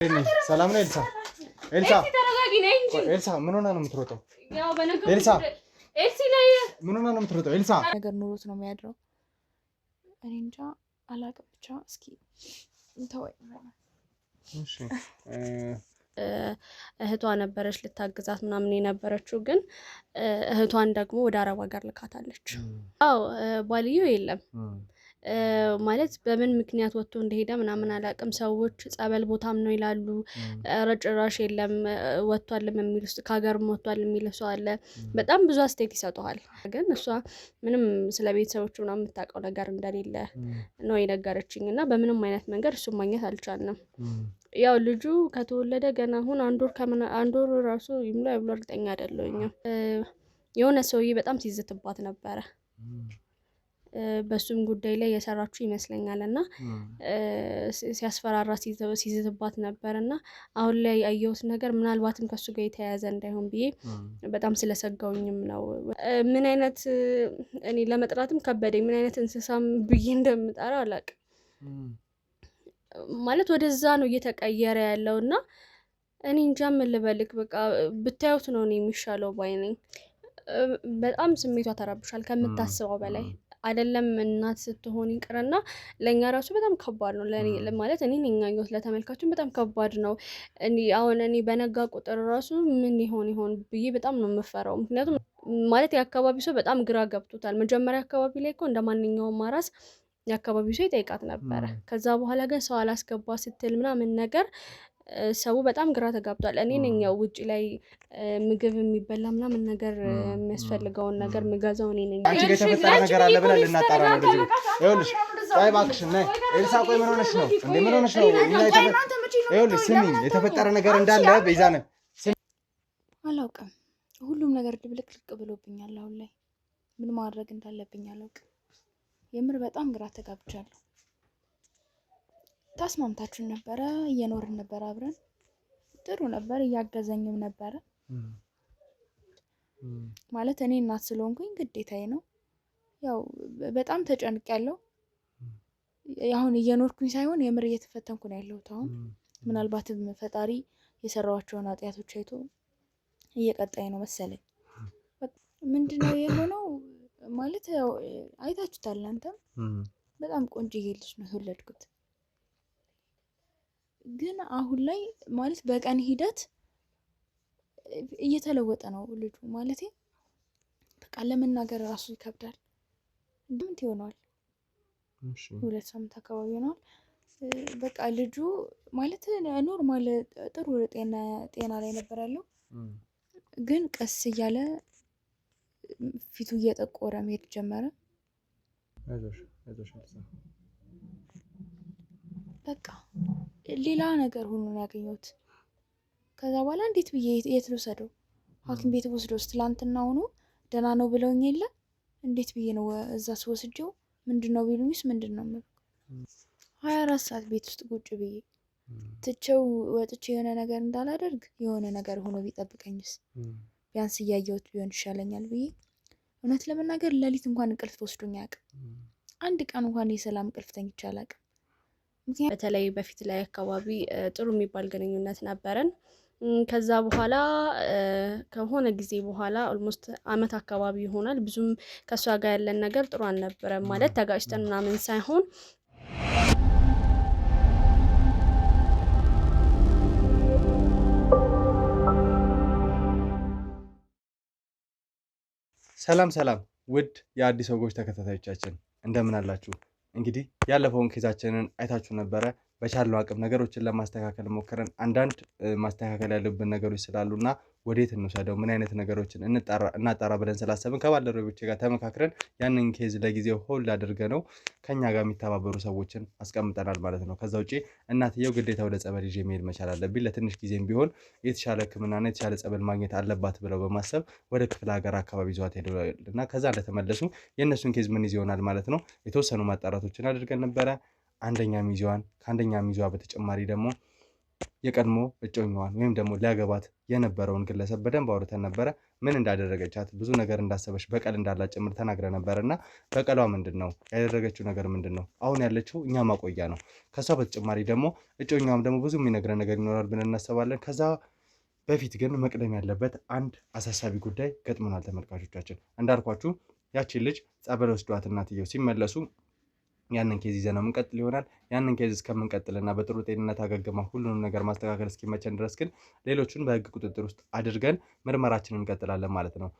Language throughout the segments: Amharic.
ሰላም ነው ኤልሳ? ኤልሳ ተረጋጊ ነኝ እንጂ ኤልሳ ምን ሆነ ነው የምትሮጠው? ያው በነገሩ ኤልሳ ኤልሲ ላይ ምን ሆነ ነው የምትሮጠው? ኤልሳ ነገር ኑሮት ነው የሚያድረው። እኔ እንጃ አላውቅም። ብቻ እስኪ እንተወይ። እሺ እህቷ ነበረች ልታግዛት ምናምን የነበረችው ግን እህቷን ደግሞ ወደ አረብ ሀገር ልካታለች። አዎ ባልየው የለም ማለት በምን ምክንያት ወጥቶ እንደሄደ ምናምን አላውቅም። ሰዎች ጸበል ቦታም ነው ይላሉ። ጭራሽ የለም ወጥቷል የሚል ከሀገርም ወጥቷል የሚል ሰው አለ። በጣም ብዙ አስተያየት ይሰጡሃል። ግን እሷ ምንም ስለ ቤተሰቦቹ ምናምን የምታውቀው ነገር እንደሌለ ነው የነገረችኝ እና በምንም አይነት መንገድ እሱን ማግኘት አልቻልንም። ያው ልጁ ከተወለደ ገና አሁን አንድ ወር ራሱ ይምላ ብሎ እርግጠኛ አይደለሁኝም። የሆነ ሰውዬ በጣም ሲዝትባት ነበረ። በሱም ጉዳይ ላይ የሰራችሁ ይመስለኛል እና ሲያስፈራራ ሲዝትባት ነበር እና አሁን ላይ ያየሁት ነገር ምናልባትም ከሱ ጋር የተያያዘ እንዳይሆን ብዬ በጣም ስለሰጋውኝም ነው። ምን አይነት እኔ ለመጥራትም ከበደኝ። ምን አይነት እንስሳም ብዬ እንደምጠራ አላውቅም። ማለት ወደዛ ነው እየተቀየረ ያለው እና እኔ እንጃ ምን ልበልክ። በቃ ብታዩት ነው እኔ የሚሻለው ባይ ነኝ። በጣም ስሜቷ ተረብሻል ከምታስበው በላይ። አይደለም እናት ስትሆን ይቅርና ለኛ ራሱ በጣም ከባድ ነው። ለኔ ማለት እኔ ነኝ ያየሁት፣ ለተመልካቹም በጣም ከባድ ነው። እኔ በነጋ ቁጥር ራሱ ምን ይሆን ብዬ በጣም ነው የምፈራው። ምክንያቱም ማለት የአካባቢ ሰው በጣም ግራ ገብቶታል። መጀመሪያ አካባቢ ላይ እኮ እንደማንኛውም አራስ የአካባቢው ሰው ይጠይቃት ነበረ። ከዛ በኋላ ግን ሰው አላስገባ ስትል ምናምን ነገር ሰው በጣም ግራ ተጋብቷል። እኔ ነኝ ያው ውጪ ላይ ምግብ የሚበላ ምናምን ነገር የሚያስፈልገውን ነገር ምገዛው እኔ ነኝ። አንቺ ጋር የተፈጠረ ነገር አለ ብለን ልናጣራ ነው እንደዚህ። ይኸውልሽ ቆይ እባክሽ ነይ ኤልሳ፣ ቆይ ምን ሆነሽ ነው እንዴ? ምን ሆነሽ ነው? ይኸውልሽ ስሚኝ፣ የተፈጠረ ነገር እንዳለ በይዛነ አላውቅም። ሁሉም ነገር ድብልቅልቅ ብሎብኛል። አሁን ላይ ምን ማድረግ እንዳለብኝ አላውቅም። የምር በጣም ግራ ተጋብቻለሁ። ታስማምታችን ነበረ፣ እየኖርን ነበር አብረን፣ ጥሩ ነበር፣ እያገዘኝም ነበረ። ማለት እኔ እናት ስለሆንኩኝ ግዴታዬ ነው። ያው በጣም ተጨንቄያለሁ። አሁን እየኖርኩኝ ሳይሆን የምር እየተፈተንኩ ነው ያለሁት። አሁን ምናልባትም ፈጣሪ የሰራኋቸውን ኃጢአቶች አይቶ እየቀጣኝ ነው መሰለኝ። ምንድነው የሆነው ማለት ያው አይታችሁታል አንተም። በጣም ቆንጆዬ ልጅ ነው የወለድኩት። ግን አሁን ላይ ማለት በቀን ሂደት እየተለወጠ ነው ልጁ። ማለት በቃ ለመናገር ራሱ ይከብዳል። እንደምን ይሆናል? 2 ሳምንት አካባቢ ሆኗል። በቃ ልጁ ማለት ኖርማል ጥሩ ጤና ላይ ነበር ያለው። ግን ቀስ እያለ ፊቱ እየጠቆረ መሄድ ጀመረ። በቃ ሌላ ነገር ሆኖ ነው ያገኘሁት። ከዛ በኋላ እንዴት ብዬ የት ልውሰደው? ሐኪም ቤት ወስዶስ ትላንትና ሆኖ ደህና ነው ብለውኝ የለ እንዴት ብዬ ነው እዛ ስወስጀው ምንድነው ቢሉኝስ ምንድነው ማለት 24 ሰዓት ቤት ውስጥ ቁጭ ብዬ ትቼው ወጥቼ የሆነ ነገር እንዳላደርግ የሆነ ነገር ሆኖ ቢጠብቀኝስ ቢያንስ እያየሁት ቢሆን ይሻለኛል ብዬ እውነት ለመናገር ሌሊት እንኳን እንቅልፍ ወስዶኝ አያውቅም። አንድ ቀን እንኳን የሰላም እንቅልፍ ተኝቼ አላውቅም። በተለይ በፊት ላይ አካባቢ ጥሩ የሚባል ግንኙነት ነበረን። ከዛ በኋላ ከሆነ ጊዜ በኋላ ኦልሞስት አመት አካባቢ ይሆናል ብዙም ከሷ ጋር ያለን ነገር ጥሩ አልነበረም። ማለት ተጋጭተን ምናምን ሳይሆን ሰላም ውድ የአዲስ ወጎች ተከታታዮቻችን እንደምን አላችሁ? እንግዲህ ያለፈውን ኬዛችንን አይታችሁ ነበረ። በቻለው አቅም ነገሮችን ለማስተካከል ሞክረን አንዳንድ ማስተካከል ያለብን ነገሮች ስላሉና ወዴት እንውሰደው ምን አይነት ነገሮችን እናጣራ ብለን ስላሰብን ከባልደረቦቼ ጋር ተመካክረን ያንን ኬዝ ለጊዜው ሆልድ አድርገነው ከኛ ጋር የሚተባበሩ ሰዎችን አስቀምጠናል ማለት ነው። ከዛ ውጪ እናትየው ግዴታ ወደ ጸበል ይዤ መሄድ መቻል አለብኝ፣ ለትንሽ ጊዜም ቢሆን የተሻለ ሕክምናና የተሻለ ጸበል ማግኘት አለባት ብለው በማሰብ ወደ ክፍለ ሀገር አካባቢ ይዟት ሄደውና ከዛ እንደተመለሱ የእነሱን ኬዝ ምን ይሆናል ማለት ነው የተወሰኑ ማጣራቶችን አድርገን ነበረ። አንደኛ ሚዜዋን ከአንደኛ ሚዜዋ በተጨማሪ ደግሞ የቀድሞ እጮኛዋን ወይም ደግሞ ሊያገባት የነበረውን ግለሰብ በደንብ አውርተን ነበረ። ምን እንዳደረገቻት ብዙ ነገር እንዳሰበች በቀል እንዳላት ጭምር ተናግረ ነበር እና በቀሏ ምንድን ነው ያደረገችው ነገር ምንድን ነው? አሁን ያለችው እኛ ማቆያ ነው። ከሷ በተጨማሪ ደግሞ እጮኛዋም ደግሞ ብዙ የሚነግረ ነገር ይኖራል ብለን እናስባለን። ከዛ በፊት ግን መቅደም ያለበት አንድ አሳሳቢ ጉዳይ ገጥሞናል ተመልካቾቻችን። እንዳልኳችሁ ያቺን ልጅ ጸበል ወስዷት እናትየው ሲመለሱ ያንን ኬዝ ይዘን የምንቀጥል ይሆናል። ያንን ኬዝ እስከምንቀጥልና በጥሩ ጤንነት አገግማ ሁሉንም ነገር ማስተካከል እስኪመቸን ድረስ ግን ሌሎቹን በህግ ቁጥጥር ውስጥ አድርገን ምርመራችንን እንቀጥላለን ማለት ነው።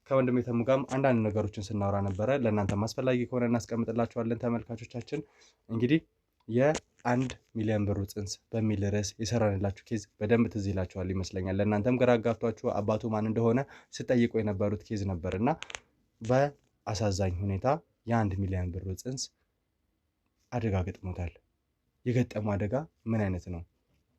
ከወንድሜ ተሙ ጋርም አንዳንድ ነገሮችን ስናወራ ነበረ። ለእናንተም አስፈላጊ ከሆነ እናስቀምጥላችኋለን ተመልካቾቻችን። እንግዲህ የ1 ሚሊዮን ብሩ ጽንስ በሚል ርዕስ የሰራንላችሁ ኬዝ በደንብ ትዝ ይላችኋል ይመስለኛል። ለእናንተም ግራ አጋብቷችሁ አባቱ ማን እንደሆነ ስጠይቁ የነበሩት ኬዝ ነበር እና በአሳዛኝ ሁኔታ የ1 ሚሊዮን ብሩ ጽንስ አደጋ ገጥሞታል። የገጠመው አደጋ ምን አይነት ነው?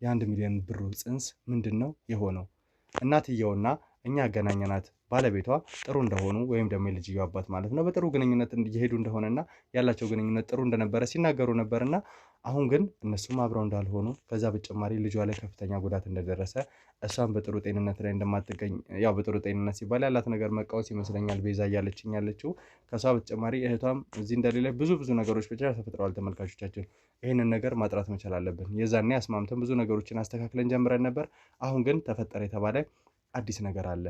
የ1 ሚሊዮን ብሩ ጽንስ ምንድን ነው የሆነው? እናትየውና እኛ ያገናኘናት ባለቤቷ ጥሩ እንደሆኑ ወይም ደግሞ የልጅየው አባት ማለት ነው በጥሩ ግንኙነት እየሄዱ እንደሆነና ያላቸው ግንኙነት ጥሩ እንደነበረ ሲናገሩ ነበርና አሁን ግን እነሱም አብረው እንዳልሆኑ ከዛ በተጨማሪ ልጇ ላይ ከፍተኛ ጉዳት እንደደረሰ እሷም በጥሩ ጤንነት ላይ እንደማትገኝ ያው በጥሩ ጤንነት ሲባል ያላት ነገር መቃወስ ይመስለኛል ቤዛ እያለችኝ ያለችው። ከሷ በተጨማሪ እህቷም እዚህ እንደሌለ ብዙ ነገሮች ብቻ ተፈጥረዋል ተመልካቾቻችን። ይህንን ነገር ማጥራት መቻል አለብን። የዛኔ አስማምተን ብዙ ነገሮችን አስተካክለን ጀምረን ነበር። አሁን ግን ተፈጠረ የተባለ አዲስ ነገር አለ።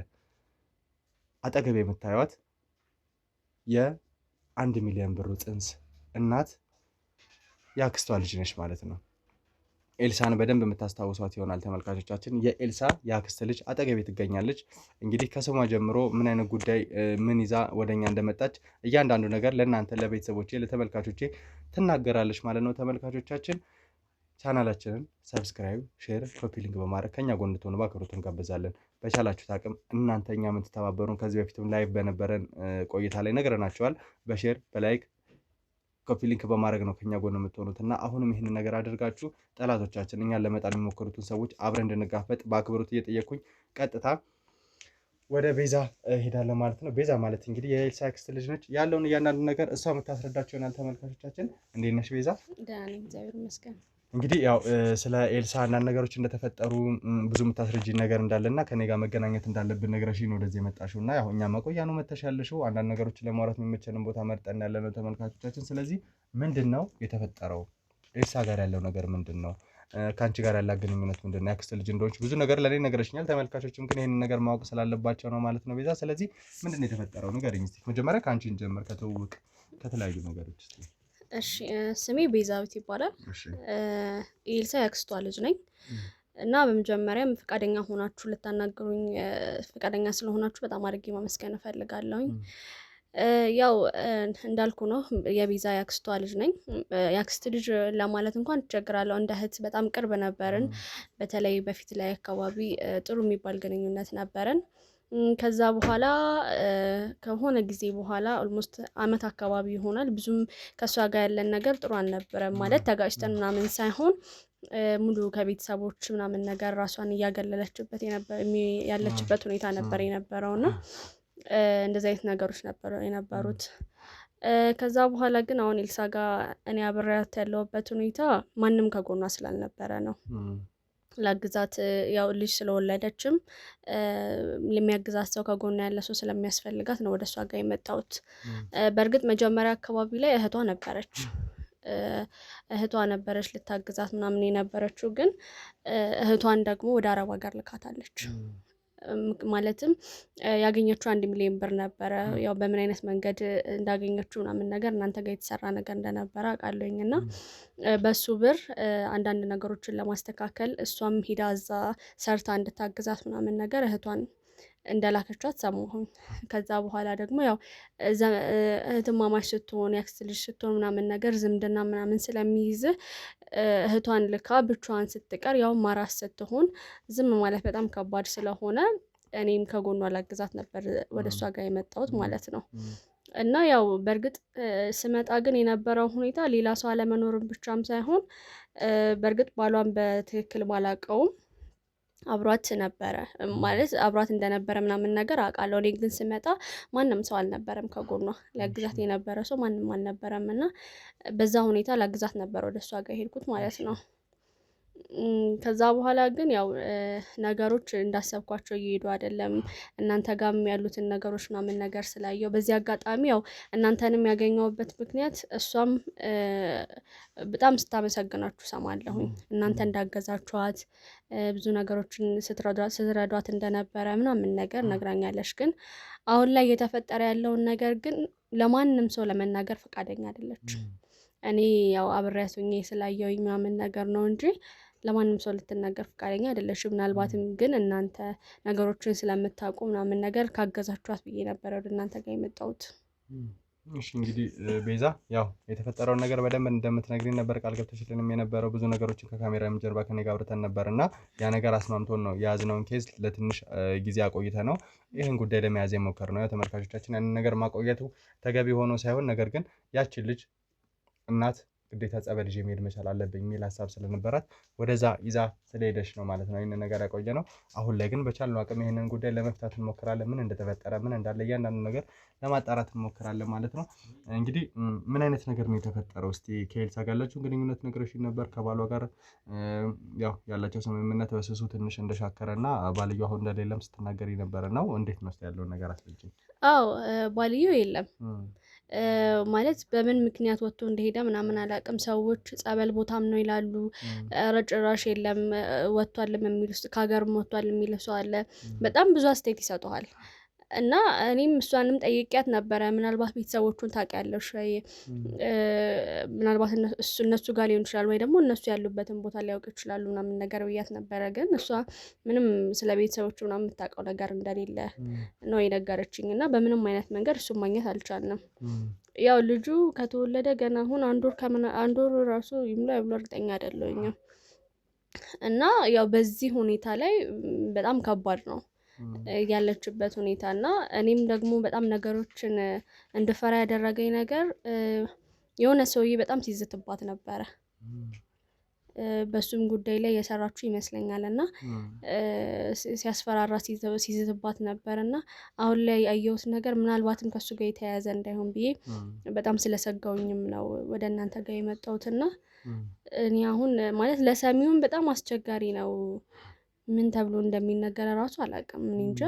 አጠገብ የምታዩት የ1 ሚሊዮን ብሩ ጽንስ እናት የአክስቷ ልጅ ነች ማለት ነው። ኤልሳን በደንብ የምታስታውሷት ይሆናል ተመልካቾቻችን። የኤልሳ የአክስት ልጅ አጠገቤ ትገኛለች። እንግዲህ ከስሟ ጀምሮ ምን አይነት ጉዳይ ምን ይዛ ወደኛ እንደመጣች እያንዳንዱ ነገር ለእናንተ ለቤተሰቦቼ ለተመልካቾቼ ትናገራለች ማለት ነው ተመልካቾቻችን። ቻናላችንን ሰብስክራይብ፣ ሼር፣ ኮፒ ሊንክ በማድረግ ከኛ ጎን እንድትሆኑ በአክብሮት እንጋብዛለን። በቻላችሁት አቅም እናንተ እኛ ምን ተተባበሩን። ከዚህ በፊትም ላይቭ በነበረን ቆይታ ላይ ነግረናችኋል። በሼር በላይክ ኮፒ ሊንክ በማድረግ ነው ከኛ ጎን የምትሆኑት እና አሁንም ይህንን ነገር አድርጋችሁ ጠላቶቻችን እኛን ለመጣል የሚሞክሩትን ሰዎች አብረን እንድንጋፈጥ በአክብሮት እየጠየኩኝ ቀጥታ ወደ ቤዛ ሄዳለሁ ማለት ነው። ቤዛ ማለት እንግዲህ የኤልሳ አክስት ልጅ ነች። ያለውን እያንዳንዱ ነገር እሷ የምታስረዳቸው ይሆናል ተመልካቾቻችን። እንዴት ነሽ ቤዛ? ደህና ነኝ እግዚአብሔር ይመስገን። እንግዲህ ያው ስለ ኤልሳ አንዳንድ ነገሮች እንደተፈጠሩ ብዙ የምታስረጂኝ ነገር እንዳለና ከኔ ጋር መገናኘት እንዳለብን ነግረሽኝ ነው ወደዚህ የመጣሽው እና ያው እኛ መቆያ ነው መተሽ ያለሽው። አንዳንድ ነገሮችን ለማውራት የሚመቸንን ቦታ መርጠን ያለ ነው ተመልካቾቻችን። ስለዚህ ምንድን ነው የተፈጠረው? ኤልሳ ጋር ያለው ነገር ምንድን ነው? ከአንቺ ጋር ያላት ግንኙነት ምንድን ነው? ያክስት ልጅ እንደሆንሽ ብዙ ነገር ለእኔ ነግረሽኛል። ተመልካቾችም ግን ይህንን ነገር ማወቅ ስላለባቸው ነው ማለት ነው ቤዛ። ስለዚህ ምንድን ነው የተፈጠረው ንገሪኝ እስኪ። መጀመሪያ ከአንቺ እንጀምር፣ ከተውውቅ ከተለያዩ ነገሮች እስኪ። እሺ ስሜ ቤዛዊት ይባላል። ኤልሳ ያክስቷ ልጅ ነኝ እና በመጀመሪያም ፈቃደኛ ሆናችሁ ልታናግሩኝ ፈቃደኛ ስለሆናችሁ በጣም አድርጌ ማመስገን እፈልጋለሁኝ። ያው እንዳልኩ ነው የቤዛ ያክስቷ ልጅ ነኝ። ያክስት ልጅ ለማለት እንኳን እቸግራለሁ። እንደ እህት በጣም ቅርብ ነበርን። በተለይ በፊት ላይ አካባቢ ጥሩ የሚባል ግንኙነት ነበረን። ከዛ በኋላ ከሆነ ጊዜ በኋላ ኦልሞስት አመት አካባቢ ይሆናል ብዙም ከሷ ጋር ያለን ነገር ጥሩ አልነበረም። ማለት ተጋጭተን ምናምን ሳይሆን ሙሉ ከቤተሰቦች ምናምን ነገር ራሷን እያገለለችበት ያለችበት ሁኔታ ነበር የነበረውና እንደዚህ አይነት ነገሮች ነበሩ የነበሩት። ከዛ በኋላ ግን አሁን ኤልሳ ጋር እኔ አብሬያት ያለሁበት ሁኔታ ማንም ከጎኗ ስላልነበረ ነው። ላግዛት ያው ልጅ ስለወለደችም ለሚያግዛት ሰው ከጎኗ ያለ ሰው ስለሚያስፈልጋት ነው ወደሷ ጋር የመጣሁት። በእርግጥ መጀመሪያ አካባቢ ላይ እህቷ ነበረች ልታግዛት ምናምን የነበረችው፣ ግን እህቷን ደግሞ ወደ አረብ ሀገር ልካታለች። ማለትም ያገኘችው 1 ሚሊዮን ብር ነበረ። ያው በምን አይነት መንገድ እንዳገኘችው ምናምን ነገር እናንተ ጋር የተሰራ ነገር እንደነበረ አውቃለሁኝ እና በሱ ብር አንዳንድ ነገሮችን ለማስተካከል እሷም ሄዳ እዛ ሰርታ እንድታግዛት ምናምን ነገር እህቷን እንደላከቻት ሰማሁኝ። ከዛ በኋላ ደግሞ ያው እህትማማች ስትሆን ያክስት ልጅ ስትሆን ምናምን ነገር ዝምድና ምናምን ስለሚይዝ እህቷን ልካ ብቻዋን ስትቀር ያው ማራስ ስትሆን ዝም ማለት በጣም ከባድ ስለሆነ እኔም ከጎኗ ላግዛት ነበር ወደ እሷ ጋር የመጣሁት ማለት ነው። እና ያው በእርግጥ ስመጣ ግን የነበረው ሁኔታ ሌላ ሰው አለመኖርም ብቻም ሳይሆን በእርግጥ ባሏን በትክክል ባላቀውም አብሯት ነበረ ማለት አብሯት እንደነበረ ምናምን ነገር አውቃለሁ። እኔ ግን ስመጣ ማንም ሰው አልነበረም ከጎኗ ላግዛት የነበረ ሰው ማንም አልነበረም እና በዛ ሁኔታ ላግዛት ነበር ወደ እሷ ጋር ሄድኩት ማለት ነው። ከዛ በኋላ ግን ያው ነገሮች እንዳሰብኳቸው እየሄዱ አይደለም። እናንተ ጋርም ያሉትን ነገሮች ምናምን ነገር ስላየው በዚህ አጋጣሚ ያው እናንተንም ያገኘሁበት ምክንያት እሷም በጣም ስታመሰግናችሁ ሰማለሁኝ። እናንተ እንዳገዛችኋት ብዙ ነገሮችን ስትረዷት እንደነበረ ምናምን ነገር ነግራኛለች። ግን አሁን ላይ እየተፈጠረ ያለውን ነገር ግን ለማንም ሰው ለመናገር ፈቃደኛ አይደለችም። እኔ ያው አብሬያት ሆኜ ስላየሁኝ ምናምን ነገር ነው እንጂ ለማንም ሰው ልትናገር ፈቃደኛ አይደለችም። ምናልባትም ግን እናንተ ነገሮችን ስለምታውቁ ምናምን ነገር ካገዛችኋት ብዬ ነበረ ወደ እናንተ ጋር የመጣሁት። እሺ እንግዲህ ቤዛ ያው የተፈጠረውን ነገር በደንብ እንደምትነግሪን ነበር ቃል ገብተሽልንም የነበረው። ብዙ ነገሮችን ከካሜራ ጀርባ ከኔ ጋር አውርተን ነበር እና ያ ነገር አስማምቶን ነው የያዝነውን ኬዝ ለትንሽ ጊዜ አቆይተ ነው ይህን ጉዳይ ለመያዝ የሞከር ነው። ያው ተመልካቾቻችን ያንን ነገር ማቆየቱ ተገቢ ሆኖ ሳይሆን ነገር ግን ያችን ልጅ እናት ግዴታ ጸበል ይዤ መሄድ መቻል አለብኝ የሚል ሀሳብ ስለነበራት ወደዛ ይዛ ስለሄደች ነው ማለት ነው ይህንን ነገር ያቆየ ነው። አሁን ላይ ግን በቻልነው አቅም ይህንን ጉዳይ ለመፍታት እንሞክራለን። ምን እንደተፈጠረ ምን እንዳለ እያንዳንዱ ነገር ለማጣራት እንሞክራለን ማለት ነው። እንግዲህ ምን አይነት ነገር ነው የተፈጠረው? እስቲ ከኤልሳ ጋር ያላችሁ ግንኙነት ነገሮች ነበር ከባሏ ጋር ያው ያላቸው ስምምነት በስሱ ትንሽ እንደሻከረ እና ባልዮ አሁን እንደሌለም ስትናገር ነበረ ነው። እንዴት ነው ያለውን ነገር አስረጅኝ። አዎ ባልዮ የለም ማለት በምን ምክንያት ወጥቶ እንደሄደ ምናምን አላውቅም። ሰዎች ጸበል ቦታም ነው ይላሉ። ጭራሽ የለም ወጥቷልም የሚል ውስጥ ከሀገርም ወጥቷል የሚል ሰው አለ። በጣም ብዙ አስተያየት ይሰጠዋል። እና እኔም እሷንም ጠይቂያት ነበረ። ምናልባት ቤተሰቦቹን ታውቂያለሽ ወይ? ምናልባት እነሱ ጋር ሊሆን ይችላል ወይ ደግሞ እነሱ ያሉበትን ቦታ ሊያውቅ ይችላሉ ምናምን ነገር ብያት ነበረ። ግን እሷ ምንም ስለ ቤተሰቦቹ ምናምን የምታውቀው ነገር እንደሌለ ነው የነገረችኝ። እና በምንም አይነት መንገድ እሱን ማግኘት አልቻልንም። ያው ልጁ ከተወለደ ገና አሁን አንድ ወር ራሱ ይምላ ብሎ እርግጠኛ አይደለሁኝም። እና ያው በዚህ ሁኔታ ላይ በጣም ከባድ ነው ያለችበት ሁኔታ። እና እኔም ደግሞ በጣም ነገሮችን እንድፈራ ያደረገኝ ነገር የሆነ ሰውዬ በጣም ሲዝትባት ነበረ። በሱም ጉዳይ ላይ የሰራችሁ ይመስለኛል። እና ሲያስፈራራ ሲዝትባት ነበር። እና አሁን ላይ ያየሁት ነገር ምናልባትም ከሱ ጋር የተያያዘ እንዳይሆን ብዬ በጣም ስለሰጋውኝም ነው ወደ እናንተ ጋር የመጣሁትና እኔ አሁን ማለት ለሰሚውም በጣም አስቸጋሪ ነው። ምን ተብሎ እንደሚነገር ራሱ አላውቅም። እኔ እንጃ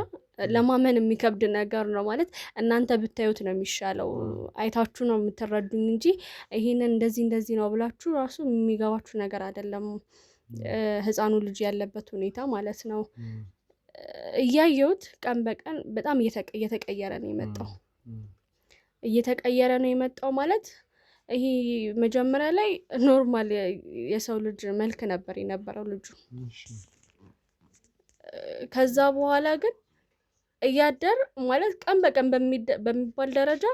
ለማመን የሚከብድ ነገር ነው። ማለት እናንተ ብታዩት ነው የሚሻለው። አይታችሁ ነው የምትረዱኝ እንጂ ይሄንን እንደዚህ ነው ብላችሁ ራሱ የሚገባችሁ ነገር አይደለም። ህፃኑ ልጅ ያለበት ሁኔታ ማለት ነው። እያየሁት ቀን በቀን በጣም እየተቀየረ ነው የመጣው ማለት ይሄ መጀመሪያ ላይ ኖርማል የሰው ልጅ መልክ ነበር የነበረው ልጁ። ከዛ በኋላ ግን እያደር ማለት ቀን በቀን በሚባል ደረጃ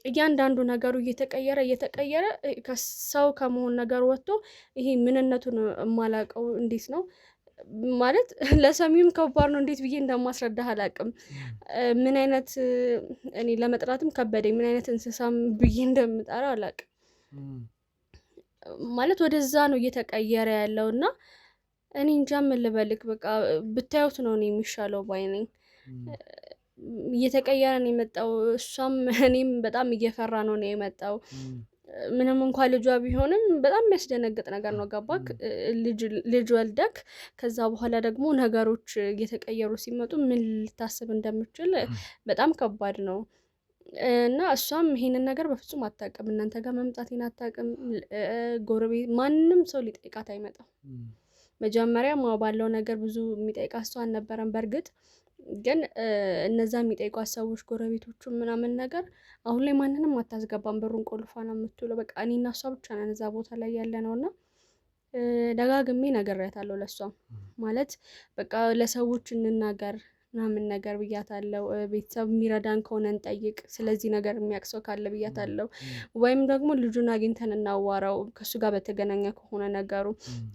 እያንዳንዱ ነገሩ እየተቀየረ ከሰው ከመሆን ነገር ወጥቶ ይሄ ምንነቱን የማላውቀው እንዴት ነው ማለት ለሰሚውም ከባድ ነው። እንዴት ብዬ እንደማስረዳህ አላውቅም። ምን አይነት እኔ ለመጥራትም ከበደኝ። ምን አይነት እንስሳም ብዬ እንደምጠራ አላውቅም። ማለት ወደዛ ነው እየተቀየረ ያለው እና እኔ እንጃ ምን ልበልክ። በቃ ብታዩት ነው እኔ የሚሻለው ባይ ነኝ። እየተቀየረ ነው የመጣው። እሷም እኔም በጣም እየፈራ ነው የመጣው። ምንም እንኳን ልጇ ቢሆንም በጣም የሚያስደነግጥ ነገር ነው። ገባክ? ልጅ ወልደክ ከዛ በኋላ ደግሞ ነገሮች እየተቀየሩ ሲመጡ ምን ልታስብ እንደምችል በጣም ከባድ ነው። እና እሷም ይሄንን ነገር በፍጹም አታውቅም። እናንተ ጋር መምጣቴን አታውቅም። ጎረቤት ማንም ሰው ሊጠይቃት አይመጣም። መጀመሪያ ባለው ነገር ብዙ የሚጠይቃት ሰው አልነበረም። በእርግጥ ግን እነዛ የሚጠይቋት ሰዎች ጎረቤቶቹ ምናምን ነገር አሁን ላይ ማንንም አታስገባም። በሩን ቆልፋ ነው የምትውለው። በቃ እኔና እሷ ብቻ ነን እዛ ቦታ ላይ ያለ ነውና ደጋግሜ ነግሬያታለሁ። ለሷም ማለት በቃ ለሰዎች እንናገር ምናምን ነገር ብያታለሁ። ቤተሰብ የሚረዳን ከሆነ እንጠይቅ፣ ስለዚህ ነገር የሚያውቅ ሰው ካለ ብያታለሁ። ወይም ደግሞ ልጁን አግኝተን እናዋራው ከሱ ጋር በተገናኘ ከሆነ ነገሩ።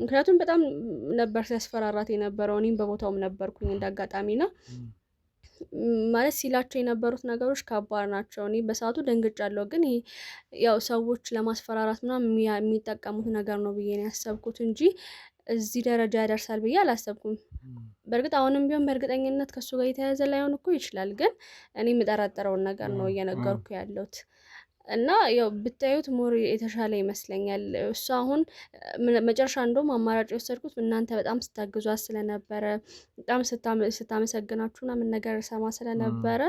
ምክንያቱም በጣም ነበር ሲያስፈራራት የነበረው። እኔም በቦታውም ነበርኩኝ እንዳጋጣሚና ማለት ሲላቸው የነበሩት ነገሮች ከባድ ናቸው። እኔ በሰዓቱ ደንግጫለሁ። ግን ይሄ ያው ሰዎች ለማስፈራራት ምናምን የሚጠቀሙት ነገር ነው ብዬ ነው ያሰብኩት እንጂ እዚህ ደረጃ ያደርሳል ብዬ አላሰብኩም። በእርግጥ አሁንም ቢሆን በእርግጠኝነት ከሱ ጋር የተያያዘ ላይሆን እኮ ይችላል። ግን እኔ የምጠራጠረውን ነገር ነው እየነገርኩ ያለሁት። እና ያው ብታዩት ሞር የተሻለ ይመስለኛል። እሱ አሁን መጨረሻ እንደውም አማራጭ የወሰድኩት እናንተ በጣም ስታግዟት ስለነበረ በጣም ስታመሰግናችሁ ምናምን ነገር ሰማ ስለነበረ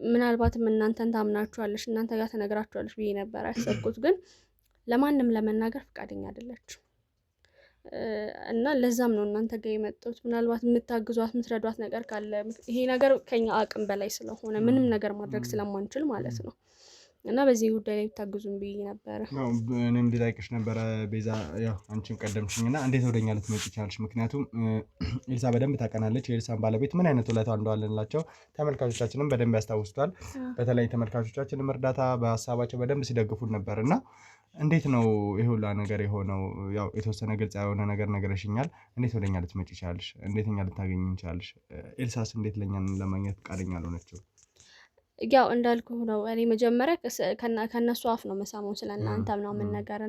ምናልባትም እናንተን ታምናችኋለች እናንተ ጋር ተነግራችኋለች ብዬ ነበር ያሰብኩት። ግን ለማንም ለመናገር ፈቃደኛ አይደለችም እና ለዛም ነው እናንተ ጋር የመጣሁት። ምናልባት የምታግዟት የምትረዷት ነገር ካለ ይሄ ነገር ከኛ አቅም በላይ ስለሆነ ምንም ነገር ማድረግ ስለማንችል ማለት ነው እና በዚህ ጉዳይ ላይ ብታግዙም ብዬ ነበረ። እኔም ልጠይቅሽ ነበረ ቤዛ፣ ያው አንቺም ቀደምሽኝና እንዴት ወደኛ ልትመጪ ቻልሽ? ምክንያቱም ኤልሳ በደንብ ታቀናለች። የኤልሳን ባለቤት ምን አይነት ውለታ እንደዋለንላቸው ተመልካቾቻችንም በደንብ ያስታውሱታል። በተለይ ተመልካቾቻችንም እርዳታ በሀሳባቸው በደንብ ሲደግፉን ነበር እና እንዴት ነው ይሄ ሁላ ነገር የሆነው? ያው የተወሰነ ግልጽ የሆነ ነገር ነገረሽኛል። እንዴት ወደኛ ልትመጪ ቻልሽ? እንዴት እኛ ልታገኝ ቻልሽ? ኤልሳስ እንዴት ለኛን ለማግኘት ፈቃደኛ አልሆነችው? ያው እንዳልኩ ነው። እኔ መጀመሪያ ከነሱ አፍ ነው መሳሙን ስለናንተ ምናምን ነገር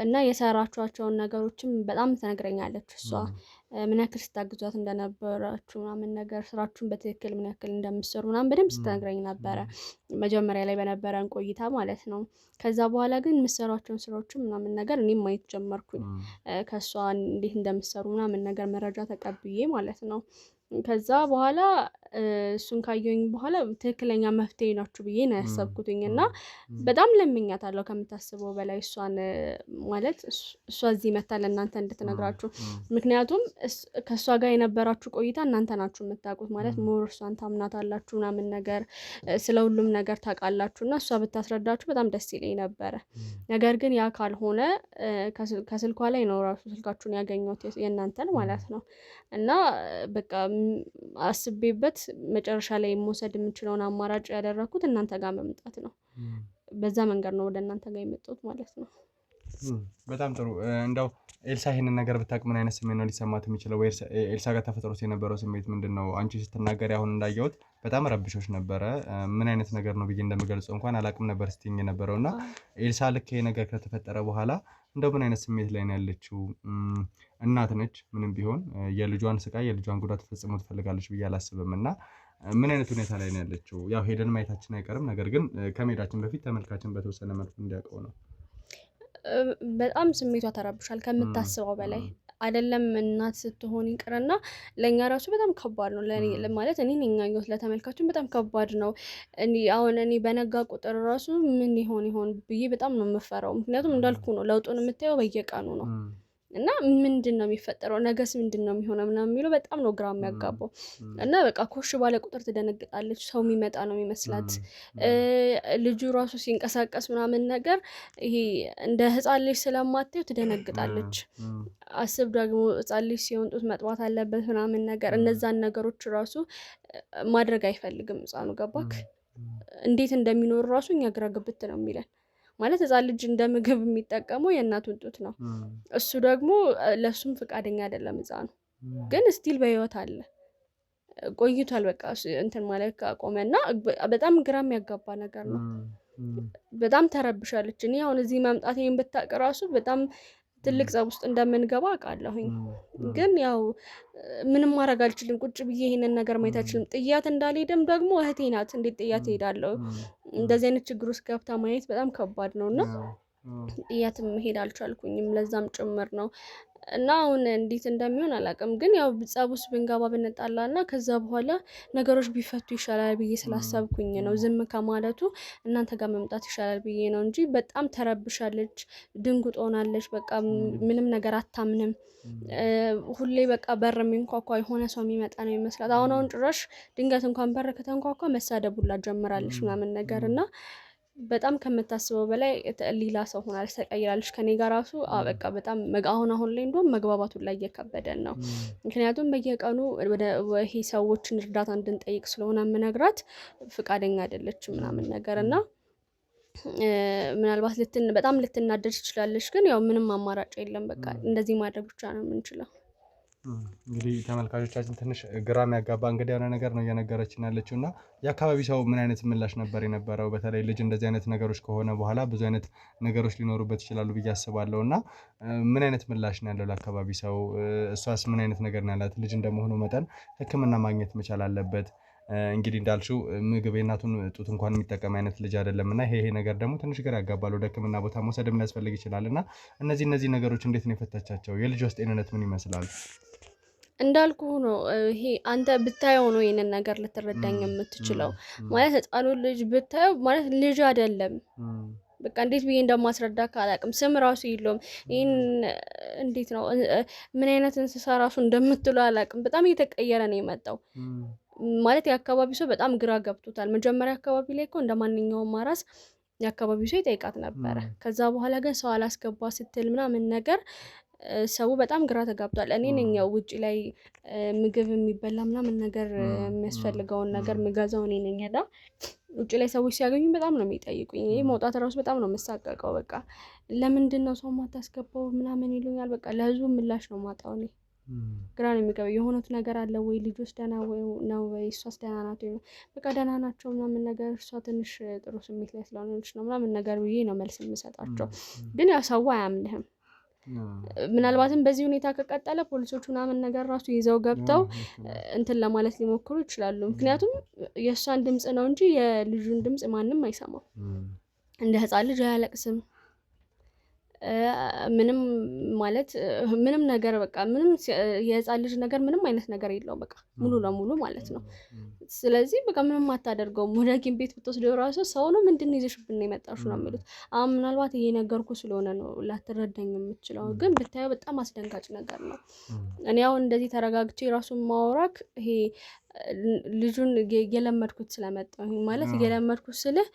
እና የሰራችኋቸውን ነገሮችም በጣም ትነግረኛለች እሷ ምን ያክል ስታግዟት እንደነበራችሁ ምናምን ነገር ስራችሁን በትክክል ምን ያክል እንደምትሰሩ ምናምን በደንብ ስትነግረኝ ነበረ መጀመሪያ ላይ በነበረን ቆይታ ማለት ነው። ከዛ በኋላ ግን የምትሰሯቸውን ስራዎችም ምናምን ነገር እኔም ማየት ጀመርኩኝ ከሷ እንዴት እንደምትሰሩ ምናምን ነገር መረጃ ተቀብዬ ማለት ነው። ከዛ በኋላ እሱን ካየሁኝ በኋላ ትክክለኛ መፍትሄ ናችሁ ብዬ ነው ያሰብኩትኝ እና በጣም ለምኛታለሁ ከምታስበው በላይ እሷን ማለት እሷ እዚህ መታ ለእናንተ እንድትነግራችሁ። ምክንያቱም ከእሷ ጋር የነበራችሁ ቆይታ እናንተ ናችሁ የምታውቁት ማለት ሞር እሷን ታምናታላችሁ ምናምን ነገር ስለ ሁሉም ነገር ታውቃላችሁ እና እሷ ብታስረዳችሁ በጣም ደስ ይለኝ ነበረ። ነገር ግን ያ ካልሆነ ከስልኳ ላይ ነው ራሱ ስልካችሁን ያገኘሁት የእናንተን ማለት ነው እና በቃ አስቤበት መጨረሻ ላይ መውሰድ የምንችለውን አማራጭ ያደረኩት እናንተ ጋር መምጣት ነው። በዛ መንገድ ነው ወደ እናንተ ጋር የመጣሁት ማለት ነው። በጣም ጥሩ። እንደው ኤልሳ ይሄንን ነገር ብታውቅ ምን አይነት ስሜት ነው ሊሰማት የሚችለው? ወይ ኤልሳ ጋር ተፈጥሮት የነበረው ስሜት ምንድነው? አንቺ ስትናገሪ አሁን እንዳየሁት በጣም ረብሾች ነበረ። ምን አይነት ነገር ነው ብዬ እንደምገልጸው እንኳን አላቅም ነበር ስትይኝ የነበረውና ኤልሳ ልክ ይሄ ነገር ከተፈጠረ በኋላ እንደው ምን አይነት ስሜት ላይ ነው ያለችው? እናት ነች፣ ምንም ቢሆን የልጇን ስቃይ የልጇን ጉዳት ፈጽሞ ትፈልጋለች ብዬ አላስብም እና ምን አይነት ሁኔታ ላይ ነው ያለችው? ያው ሄደን ማየታችን አይቀርም፣ ነገር ግን ከመሄዳችን በፊት ተመልካችን በተወሰነ መልኩ እንዲያውቀው ነው። በጣም ስሜቷ ተረብሻል ከምታስበው በላይ አይደለም። እናት ስትሆን ይቅርና ለኛ ራሱ በጣም ከባድ ነው። ማለት እኔ ነኛኛው ለተመልካችን በጣም ከባድ ነው። አሁን እኔ በነጋ ቁጥር ራሱ ምን ይሆን ብዬ በጣም ነው የምፈራው። ምክንያቱም እንዳልኩ ነው ለውጡን የምታየው በየቀኑ ነው እና ምንድን ነው የሚፈጠረው ነገስ ምንድን ነው የሚሆነው ምናምን የሚለው በጣም ነው ግራ የሚያጋባው እና በቃ ኮሽ ባለ ቁጥር ትደነግጣለች። ሰው የሚመጣ ነው የሚመስላት። ልጁ ራሱ ሲንቀሳቀስ ምናምን ነገር ይሄ እንደ ህፃን ልጅ ስለማታየው ትደነግጣለች። አስብ ደግሞ ህፃን ልጅ ሲሆን ጡት መጥባት አለበት ምናምን ነገር እነዛን ነገሮች ራሱ ማድረግ አይፈልግም ህፃኑ። ገባክ? እንዴት እንደሚኖር ራሱ እኛ ግራ ግብት ነው የሚለን። ማለት ህፃን ልጅ እንደ ምግብ የሚጠቀመው የእናቱን ጡት ነው። እሱ ደግሞ ለሱም ፈቃደኛ አይደለም ህፃኑ። ግን ስቲል በህይወት አለ ቆይቷል። በቃ እንትን ማለት ካቆመና በጣም ግራ የሚያጋባ ነገር ነው። በጣም ተረብሻለች። እኔ አሁን እዚህ መምጣቴን ብታውቅ ራሱ በጣም ትልቅ ጸብ ውስጥ እንደምንገባ አውቃለሁኝ። ግን ያው ምንም ማድረግ አልችልም። ቁጭ ብዬ ይሄንን ነገር ማየት አልችልም። ጥያት እንዳልሄድም ደግሞ እህቴ ናት። እንዴት ጥያት እሄዳለሁ? እንደዚህ አይነት ችግር ውስጥ ገብታ ማየት በጣም ከባድ ነውና ጥያትም መሄድ አልቻልኩኝም። ለዛም ጭምር ነው እና አሁን እንዴት እንደሚሆን አላውቅም። ግን ያው ጸብ ውስጥ ብንገባ ብንጣላና ከዛ በኋላ ነገሮች ቢፈቱ ይሻላል ብዬ ስላሰብኩኝ ነው ዝም ከማለቱ እናንተ ጋር መምጣት ይሻላል ብዬ ነው እንጂ በጣም ተረብሻለች፣ ድንጉጥ ሆናለች። በቃ ምንም ነገር አታምንም። ሁሌ በቃ በር የሚንኳኳ የሆነ ሰው የሚመጣ ነው ይመስላል። አሁን ጭራሽ ድንገት እንኳን በር ከተንኳኳ መሳደቡላ ጀምራለች ምናምን ነገር እና በጣም ከምታስበው በላይ ሌላ ሰው ሆናለች፣ ተቀይራለች። ከኔ ጋር ራሱ በቃ በጣም አሁን ላይ እንደውም መግባባቱን ላይ እየከበደን ነው። ምክንያቱም በየቀኑ ይሄ ሰዎችን እርዳታ እንድንጠይቅ ስለሆነ የምነግራት ፈቃደኛ አይደለችም ምናምን ነገር እና ምናልባት በጣም ልትናደድ ትችላለች። ግን ያው ምንም አማራጭ የለም። በቃ እንደዚህ ማድረግ ብቻ ነው የምንችለው። እንግዲህ ተመልካቾቻችን ትንሽ ግራ የሚያጋባ እንግዲህ የሆነ ነገር ነው እየነገረችን ያለችው እና የአካባቢ ሰው ምን አይነት ምላሽ ነበር የነበረው? በተለይ ልጅ እንደዚህ አይነት ነገሮች ከሆነ በኋላ ብዙ አይነት ነገሮች ሊኖሩበት ይችላሉ ብዬ አስባለሁ እና ምን አይነት ምላሽ ነው ያለው ለአካባቢ ሰው? እሷስ ምን አይነት ነገር ነው ያላት? ልጅ እንደመሆኑ መጠን ሕክምና ማግኘት መቻል አለበት። እንግዲህ እንዳልሽው ምግብ የእናቱን ጡት እንኳን የሚጠቀም አይነት ልጅ አይደለምና ይሄ ነገር ደግሞ ትንሽ ግራ ያጋባል። ወደ ሕክምና ቦታ መውሰድም ሊያስፈልግ ይችላልና እነዚህ ነገሮች እንዴት ነው የፈታቻቸው? የልጇስ ጤንነት ምን ይመስላል? እንዳልኩ ነው ይሄ አንተ ብታየው ነው ይሄንን ነገር ልትረዳኝ የምትችለው። ማለት ህፃኑን ልጅ ብታየው ማለት ልጅ አይደለም። በቃ እንዴት ብዬ እንደማስረዳ ካላቅም ስም ራሱ የለውም። ይሄን እንዴት ነው ምን አይነት እንስሳ ራሱ እንደምትለው አላቅም። በጣም እየተቀየረ ነው የመጣው። ማለት የአካባቢ ሰው በጣም ግራ ገብቶታል። መጀመሪያ አካባቢ ላይ እኮ እንደማንኛውም አራስ የአካባቢ ሰው ይጠይቃት ነበረ። ከዛ በኋላ ግን ሰው አላስገባ ስትል ምናምን ነገር ሰው በጣም ግራ ተጋብቷል። እኔ ነኝ ውጪ ላይ ምግብ የሚበላ ምናምን ነገር የሚያስፈልገውን ነገር ምገዛው እኔ ነኝ። ሄዳ ውጪ ላይ ሰዎች ሲያገኙ በጣም ነው የሚጠይቁኝ። እኔ መውጣት ራሱ በጣም ነው የምሳቀቀው። በቃ ለምንድን ነው ሰው ማታስገባው ምናምን ይሉኛል። በቃ ለህዝቡ ምላሽ ነው ማጣው። እኔ ግራ ነው የሚገባው። የሆኑት ነገር አለ ወይ ልጆች ደህና ነው ወይ እሷስ ደህና ናት ወይ? በቃ ደህና ናቸው ምናምን ነገር እሷ ትንሽ ጥሩ ስሜት ላይ ስለሆነች ነው ምናምን ነገር ብዬ ነው መልስ የምሰጣቸው። ግን ያው ሰው አያምንህም። ምናልባትም በዚህ ሁኔታ ከቀጠለ ፖሊሶች ምናምን ነገር ራሱ ይዘው ገብተው እንትን ለማለት ሊሞክሩ ይችላሉ። ምክንያቱም የእሷን ድምፅ ነው እንጂ የልጁን ድምፅ ማንም አይሰማው። እንደ ህፃን ልጅ አያለቅስም ምንም ማለት ምንም ነገር በቃ ምንም የህፃን ልጅ ነገር ምንም አይነት ነገር የለውም። በቃ ሙሉ ለሙሉ ማለት ነው። ስለዚህ በቃ ምንም አታደርገውም። ወደ ሐኪም ቤት ብትወስደው ራሱ ሰው ነው ምንድን ነው ይዘሽብን የመጣሽው ነው የሚሉት። አሁን ምናልባት እየነገርኩ ስለሆነ ነው ላትረዳኝ የምትችለው፣ ግን ብታየው በጣም አስደንጋጭ ነገር ነው። እኔ አሁን እንደዚህ ተረጋግቼ ራሱን ማውራክ ይሄ ልጁን እየለመድኩት ስለመጣሁ ማለት እየለመድኩት ስልህ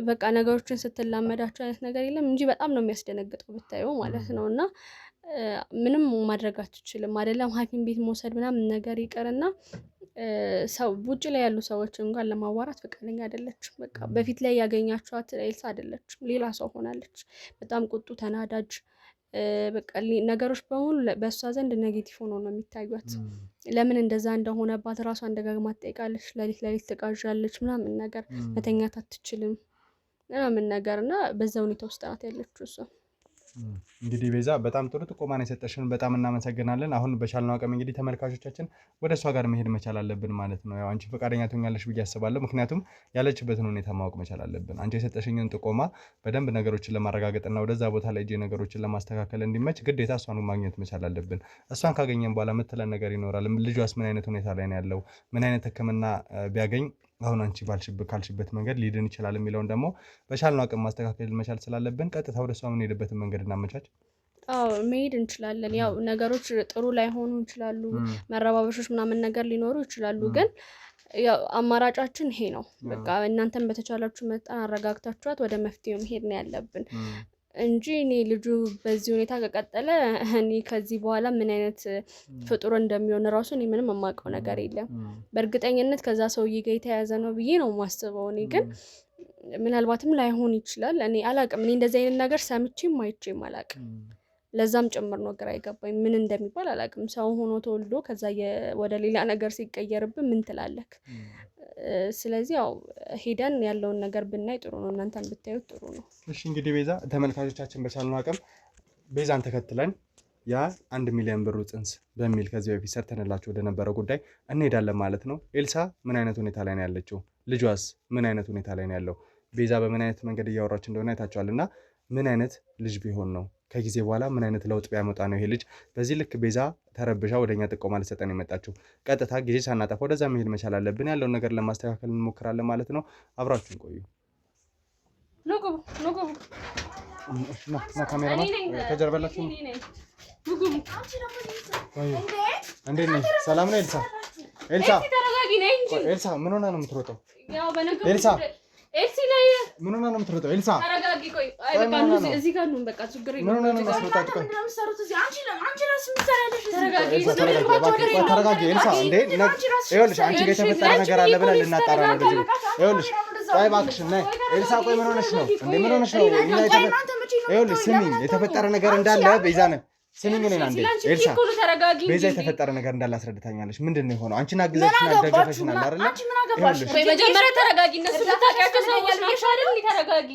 በቃ ነገሮችን ስትላመዳቸው አይነት ነገር የለም እንጂ በጣም ነው የሚያስደነግጠው ብታየው ማለት ነው። እና ምንም ማድረግ አትችልም። አይደለም ሐኪም ቤት መውሰድ ምናምን ነገር ይቀርና ሰው ውጭ ላይ ያሉ ሰዎች እንኳን ለማዋራት ፈቃደኛ አይደለችም። በቃ በፊት ላይ ያገኛችኋት ኤልሳ አይደለችም፣ ሌላ ሰው ሆናለች። በጣም ቁጡ፣ ተናዳጅ፣ በቃ ነገሮች በሙሉ በእሷ ዘንድ ኔጌቲቭ ሆኖ ነው የሚታዩት። ለምን እንደዛ እንደሆነባት ራሷን ደጋግማ ትጠይቃለች። ሌሊት ትቃዣለች ምናምን ነገር፣ መተኛት አትችልም ምናምን ነገር እና በዛ ሁኔታ ውስጥ ናት ያለችው እሷ። እንግዲህ ቤዛ በጣም ጥሩ ጥቆማን የሰጠሽን በጣም እናመሰግናለን። አሁን በቻልነው አቅም እንግዲህ ተመልካቾቻችን ወደ እሷ ጋር መሄድ መቻል አለብን ማለት ነው። ያው አንቺ ፈቃደኛ ትሆኛለሽ ብዬ አስባለሁ። ምክንያቱም ያለችበትን ሁኔታ ማወቅ መቻል አለብን። አንቺ የሰጠሽኝን ጥቆማ በደንብ ነገሮችን ለማረጋገጥና ወደዛ ቦታ ላይ እጄ ነገሮችን ለማስተካከል እንዲመች ግዴታ እሷን ማግኘት መቻል አለብን። እሷን ካገኘን በኋላ የምትለን ነገር ይኖራል። ልጇስ ምን አይነት ሁኔታ ላይ ነው ያለው? ምን አይነት ሕክምና ቢያገኝ አሁን አንቺ ካልሽበት መንገድ ሊድን ይችላል የሚለውን ደግሞ በቻልነው አቅም ማስተካከል መቻል ስላለብን ቀጥታ ወደ እሷ የምንሄድበትን መንገድ እናመቻች። አዎ መሄድ እንችላለን። ያው ነገሮች ጥሩ ላይሆኑ ይችላሉ፣ መረባበሾች ምናምን ነገር ሊኖሩ ይችላሉ። ግን ያው አማራጫችን ይሄ ነው። በቃ እናንተም በተቻላችሁ መጠን አረጋግታችኋት ወደ መፍትሄው መሄድ ነው ያለብን እንጂ እኔ ልጁ በዚህ ሁኔታ ከቀጠለ እኔ ከዚህ በኋላ ምን አይነት ፍጡር እንደሚሆን ራሱ እኔ ምንም የማውቀው ነገር የለም። በእርግጠኝነት ከዛ ሰውዬ ጋር የተያያዘ ነው ብዬ ነው የማስበው። እኔ ግን ምናልባትም ላይሆን ይችላል። እኔ አላቅም። እኔ እንደዚህ አይነት ነገር ሰምቼም አይቼም አላቅም። ለዛም ጭምር ነው ግራ የገባኝ። ምን እንደሚባል አላቅም። ሰው ሆኖ ተወልዶ ከዛ ወደ ሌላ ነገር ሲቀየርብን ምን ትላለክ? ስለዚህ ያው ሄደን ያለውን ነገር ብናይ ጥሩ ነው። እናንተም ብታዩት ጥሩ ነው። እሺ እንግዲህ ቤዛ ተመልካቾቻችን በቻልነው አቅም ቤዛን ተከትለን ያ 1 ሚሊዮን ብር ጽንስ በሚል ከዚህ በፊት ሰርተንላችሁ ወደ ነበረው ጉዳይ እንሄዳለን ማለት ነው። ኤልሳ ምን አይነት ሁኔታ ላይ ነው ያለችው? ልጇስ ምን አይነት ሁኔታ ላይ ነው ያለው? ቤዛ በምን አይነት መንገድ እያወራች እንደሆነ አይታችኋልና ምን አይነት ልጅ ቢሆን ነው ከጊዜ በኋላ ምን አይነት ለውጥ ቢያመጣ ነው ይሄ ልጅ በዚህ ልክ ቤዛ ተረብሻ ወደኛ ጥቆማ ልትሰጠን የመጣችው? ቀጥታ ጊዜ ሳናጠፋ ወደዛ መሄድ መቻል አለብን። ያለውን ነገር ለማስተካከል እንሞክራለን ማለት ነው። አብራችሁን ቆዩ። ካሜራማን ከጀርባላችሁ እንዴት ነሽ? ሰላም ነው ኤልሳ? ኤልሳ ምን ሆና ነው የምትሮጠው? ኤልሳ ምን ሆና ነው የምትሮጠው? ኤልሳ ተረጋጊ። ቆይ አይ በቃ እዚህ ጋር ነው በቃ ችግር የለም። ምን ሆና ነው የምትሮጠው? ቆይ ተረጋጊ ኤልሳ። እንዴ ይኸውልሽ አንቺ ጋር የተፈጠረ ነገር አለ ብለን ልናጣራ ነው እንደዚህ። ይኸውልሽ ቆይ እባክሽ ነይ ኤልሳ። ቆይ ምን ሆነሽ ነው እንዴ? ምን ሆነሽ ነው? ይኸውልሽ ስሚኝ፣ የተፈጠረ ነገር እንዳለ ቤዛ ነን ስሚኝ ነኝ አንዴ ኤልሳ። ቤዛ የተፈጠረ ነገር እንዳለ አስረድታኛለሽ። ምንድነው የሆነው? አንቺን አግዘሽና ደግፈሽና አይደል? ይኸውልሽ መጀመሪያ ተረጋጊ። እነሱ ልታውቂያቸው ሰዎች ናቸው አይደል? ተረጋጊ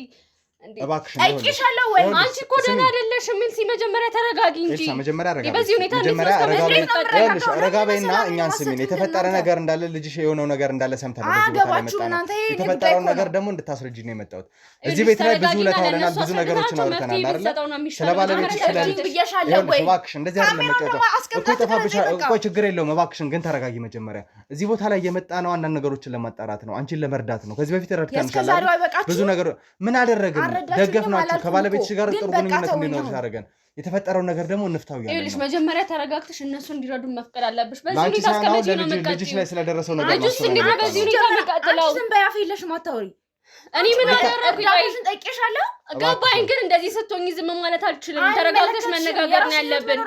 እባክሽ ጠይቄሻለሁ ወይ አንቺ እኮ ደህና አይደለሽም ኤልሲ መጀመሪያ ተረጋጊ እንጂ ኤልሳ መጀመሪያ ረጋ በዚህ ሁኔታ ረጋ በይና እኛን ስሚን የተፈጠረ ነገር እንዳለ ልጅሽ የሆነው ነገር እንዳለ ሰምተናል በዚህ ቦታ ላይ የተፈጠረው ነገር ደግሞ እንድታስረጂ ነው የመጣሁት እዚህ ቤት ላይ ብዙ ለታውለናል ብዙ ነገሮችን አውርተናል አይደል ስለባለቤትሽ እባክሽ እንደዚህ አይደለም መጫወቻ እኮ ተፋብሻ እኮ ችግር የለውም እባክሽን ግን ተረጋጊ መጀመሪያ እዚህ ቦታ ላይ የመጣ ነው አንዳንድ ነገሮችን ለማጣራት ነው አንቺን ለመርዳት ነው ከዚህ በፊት ረድተንሻል ብዙ ነገር ምን አደረግን ደገፍናችሁ ከባለቤትሽ ጋር ጥሩ ግንኙነት እንዲኖርሽ አደረገን የተፈጠረው ነገር ደግሞ እንፍታው ያለው ይኸውልሽ መጀመሪያ ተረጋግተሽ እነሱ እንዲረዱ መፍቀድ አለብሽ በዚህ ሁኔታ እስከመቼ ነው መቀጠል ልጅሽ ላይ ስለደረሰው ነገር አንቺስ እንዴት ነው በዚህ ሁኔታ መቀጠለው ዝም በይ አፍ የለሽም አታውሪ እኔ ምን አደረኩኝ ዳሽን ጠይቄሻለሁ ገባኝ ግን እንደዚህ ስትሆኚ ዝም ማለት አልችልም ተረጋግተሽ መነጋገር ነው ያለብን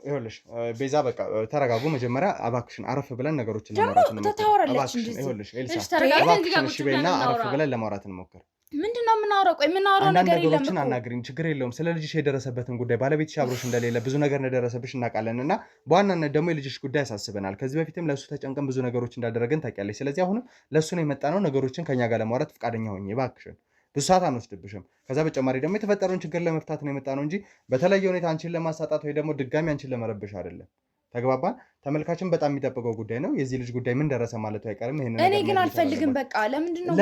ይኸውልሽ ቤዛ በቃ ተረጋጉ መጀመሪያ አባክሽን አረፍ ብለን ነገሮችን ለማውራት እንሞክር አባክሽን ይኸውልሽ ኤልሳ አባክሽን እሺ በይና አረፍ ብለን ለማውራት እንሞክር ምንድነው የምናወራው ቆይ የምናወራው ነገር የለም ነገሮችን አናግሪኝ ችግር የለውም ስለ ልጅሽ የደረሰበትን ጉዳይ ባለቤትሽ አብሮሽ እንደሌለ ብዙ ነገር እንደደረሰብሽ እናውቃለንና በዋናነት ደግሞ የልጅሽ ጉዳይ ያሳስበናል ከዚህ በፊትም ለሱ ተጨንቀን ብዙ ነገሮች እንዳደረገን ታውቂያለሽ ስለዚህ አሁንም ለሱ ነው የመጣነው ነገሮችን ከኛ ጋር ለማውራት ፈቃደኛ ሆኜ እባክሽን ብዙ ሰዓት አንወስድብሽም ከዛ በተጨማሪ ደግሞ የተፈጠረውን ችግር ለመፍታት ነው የመጣነው እንጂ በተለየ ሁኔታ አንቺን ለማሳጣት ወይ ደግሞ ድጋሚ አንቺን ለመረበሽ አይደለም ተግባባን ተመልካችን በጣም የሚጠብቀው ጉዳይ ነው የዚህ ልጅ ጉዳይ ምን ደረሰ ማለቱ አይቀርም ይሄን ነገር እኔ ግን አልፈልግም በቃ ለምንድነው